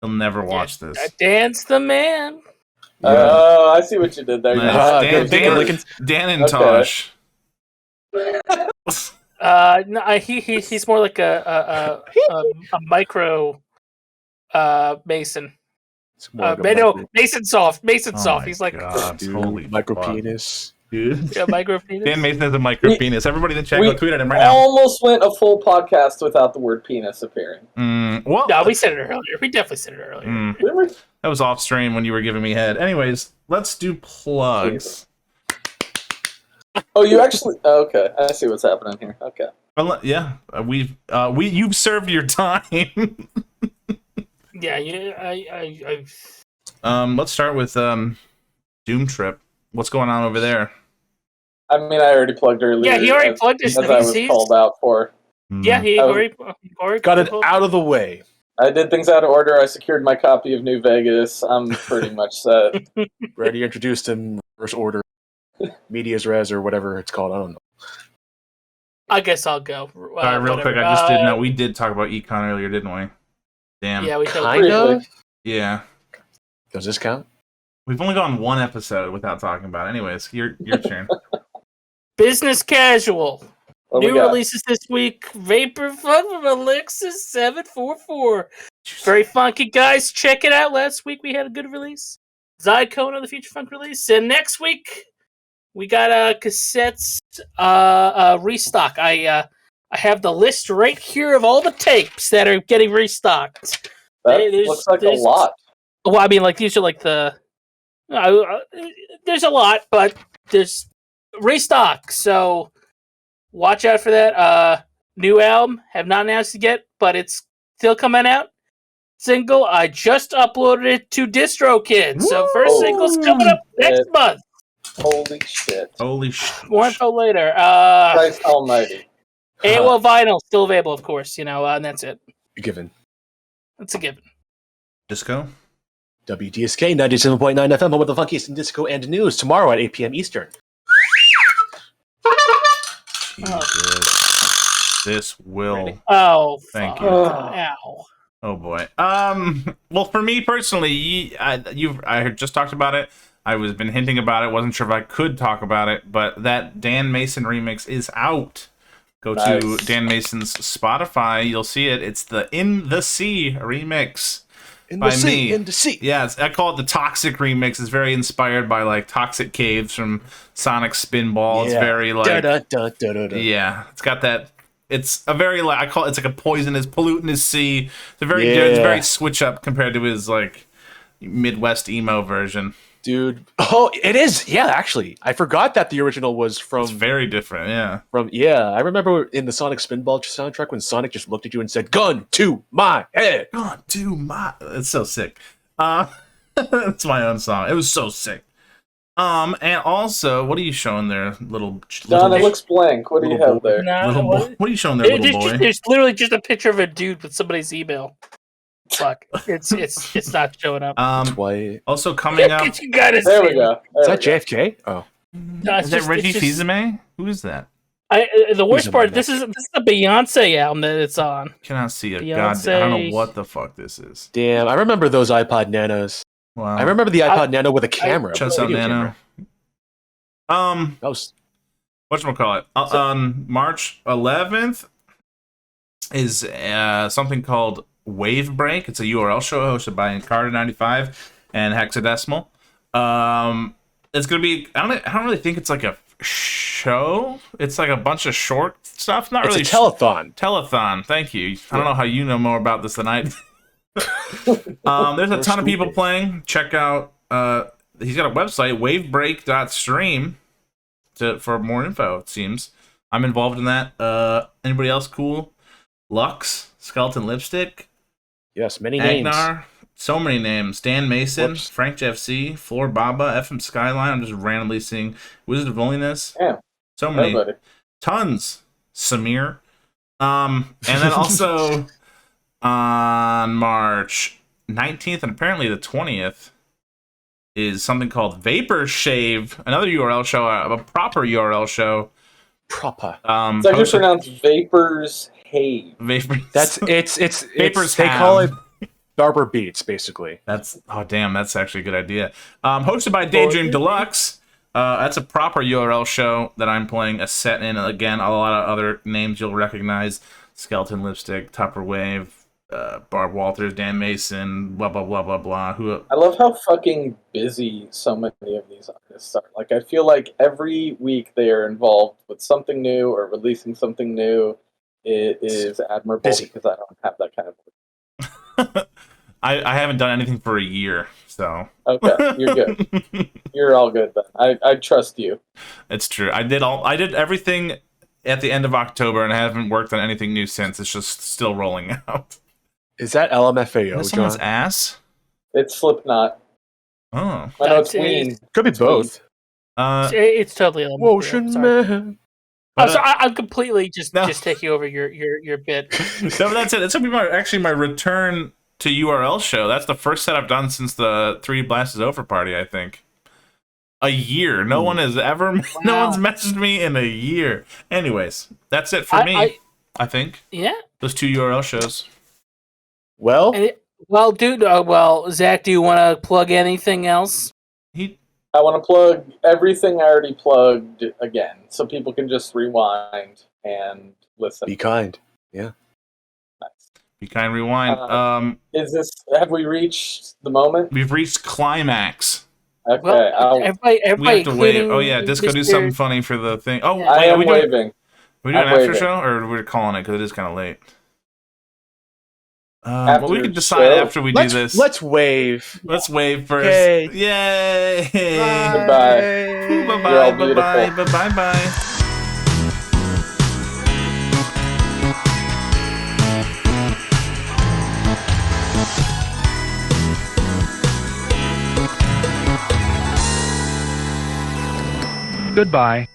He'll never watch this. Dan's the man. Oh, I see what you did there. You Nice. know, Dan, good thinking, Dan, Lincoln. Dan and Okay. Tosh. No, he's more like a micro Mason. It's more of a No, Mason Soft. Mason Oh Soft. my He's like God, dude, holy micro fuck. penis. Dude. yeah, micro penis. Dan Mason has a micro We- penis. Everybody in the chat, we go tweet at him right now. almost went a full podcast without the word penis appearing. Well, No, we said it earlier. We definitely said it earlier. mm, that was off stream when you were giving me head. Anyways, let's do plugs. Oh, you actually... okay, I see what's happening here. Okay. Yeah, you've served your time. Yeah, Let's start with Doom Trip. What's going on over there? I mean, I already plugged earlier. Yeah, he already plugged his as I was he's- called out for. yeah, he I was- already Got it out of the way. I did things out of order. I secured my copy of New Vegas. I'm pretty much set. We already introduced him first order, medias res or whatever it's called. I don't know. I guess I'll go. Sorry, real quick, I just didn't know. We did talk about Econ earlier, didn't we? Damn. Yeah, we Kind of. Yeah. Does this count? We've only gone one episode without talking about it. Anyways, your turn. Business Casual. What New we got? releases this week. Vapor Fun from Alexis 744. Very funky, guys. Check it out. Last week we had a good release. Zycone on the Future Funk release. And next week we got cassettes restock. I have the list right here of all the tapes that are getting restocked. That there's- looks like a there's- lot. Well, I mean, like these are like the. There's a lot, but there's restock. So watch out for that. New album have not announced it yet, but it's still coming out. Single, I just uploaded it to DistroKid. So first single's coming up next Shit. month. Holy shit. Holy shit. More info later. Christ almighty. AOL vinyl still available, of course. And that's it. Given. That's a given. Disco? WDSK 97.9 FM, home with the funkiest in disco and news, tomorrow at 8 p.m. Eastern. Jesus. This will. Ready? Oh, Thank fuck. you. Ow. Oh boy. Well, for me personally, I had just talked about it. I was been hinting about it. Wasn't sure if I could talk about it, but that Dan Mason remix is out. Go to Nice. Dan Mason's Spotify. You'll see it. It's the In the Sea remix. In By the sea, me. in the sea. Yeah, I call it the Toxic remix. It's very inspired by like Toxic Caves from Sonic Spinball. It's very like Da-da-da-da-da-da. yeah, it's got that. It's a very like I call it's like a poisonous, pollutant sea. It's a very it's very switch up compared to his like Midwest emo version. Dude. Oh, it is. Yeah, actually. I forgot that the original was It's from very different. Yeah, I remember in the Sonic Spinball soundtrack when Sonic just looked at you and said, "Gun to my head." God, dude, my it's so sick. It's my own song. It was so sick. And also, what are you showing there, little? John, little it looks blank. What do you little have there? No, Little boy. What are you showing there, little boy? There's literally just a picture of a dude with somebody's email. Fuck, it's not showing up. Why? Also coming up. You gotta There see we go. Is There that we go. JFK? Oh. No, it's Is that just- Reggie it's just- Fils-Aimé? Who is that? The worst Who's in part, my this is the Beyonce album that it's on. Cannot see it. God, I don't know what the fuck this is. Damn, I remember those iPod Nanos. Wow. I remember the iPod Nano with a camera. Chest with a out video Nano. camera. That was Whatchamacallit? On March 11th is something called Wave Break. It's a URL show hosted by Carter95 and Hexadecimal. It's gonna be. I don't really think it's like a show. It's like a bunch of short stuff. Not It's really a telethon. telethon. Thank you. I don't know how you know more about this than I do. There's a ton of people playing. Check out. He's got a website, wavebreak.stream, for more info. It seems I'm involved in that. Anybody else cool? Lux, Skeleton Lipstick, Yes, many names. Agnar, so many names. Dan Mason, Whoops. Frank FC, Floor Baba, FM Skyline. I'm just randomly seeing Wizard of Loneliness. Yeah. So many, Everybody. tons. Samir, and then also on March 19th and apparently the 20th is something called Vapor Shave, another URL show, a proper URL show. Proper. It's actually pronounced Vapors Have. Vapor. It's Vapors they have. call it Barber Beats, basically. That's that's actually a good idea. Hosted by Daydream Deluxe. That's a proper URL show that I'm playing a set in. Again, a lot of other names you'll recognize: Skeleton Lipstick, Tupperwave, Barb Walters, Dan Mason, blah blah blah blah blah. I love how fucking busy so many of these artists are. Like, I feel like every week they are involved with something new or releasing something new. It is admirable Busy. because I don't have that kind of. I haven't done anything for a year, so Okay, you're good. You're all good then. I trust you. it's true. I did everything at the end of October, and I haven't worked on anything new since. It's just still rolling out. Is that LMFAO, Is that someone's John? ass? It's Slipknot. Oh, I know it's That's- Queen. Could be both. It's totally elementary. Ocean Sorry. Man. Oh, so I'm completely just No. taking over your bit. No, but that's it. That's gonna be actually my return to URL show. That's the first set I've done since the 3 Blast is Over party, I think. A year. No one has ever. No Wow. one's messaged me in a year. Anyways, that's it for me. I think Yeah. those 2 URL shows. Well, Well, dude. Zach, do you want to plug anything else? I want to plug everything I already plugged again, so people can just rewind and listen. be kind. Nice. Be kind, rewind. Is this? Have we reached the moment? We've reached climax. Okay, Well, everybody, We have to wave. including Oh yeah, Disco, do Mr. something funny for the thing. Oh, Yeah. I wait, am we doing waving. an I'm after waving. show, or we're calling it because it is kind of late. Well, we After can decide show? after we do this. Let's wave. Let's wave first. Yay. Yay! Goodbye. Bye You're all bye bye beautiful. bye bye bye. Goodbye.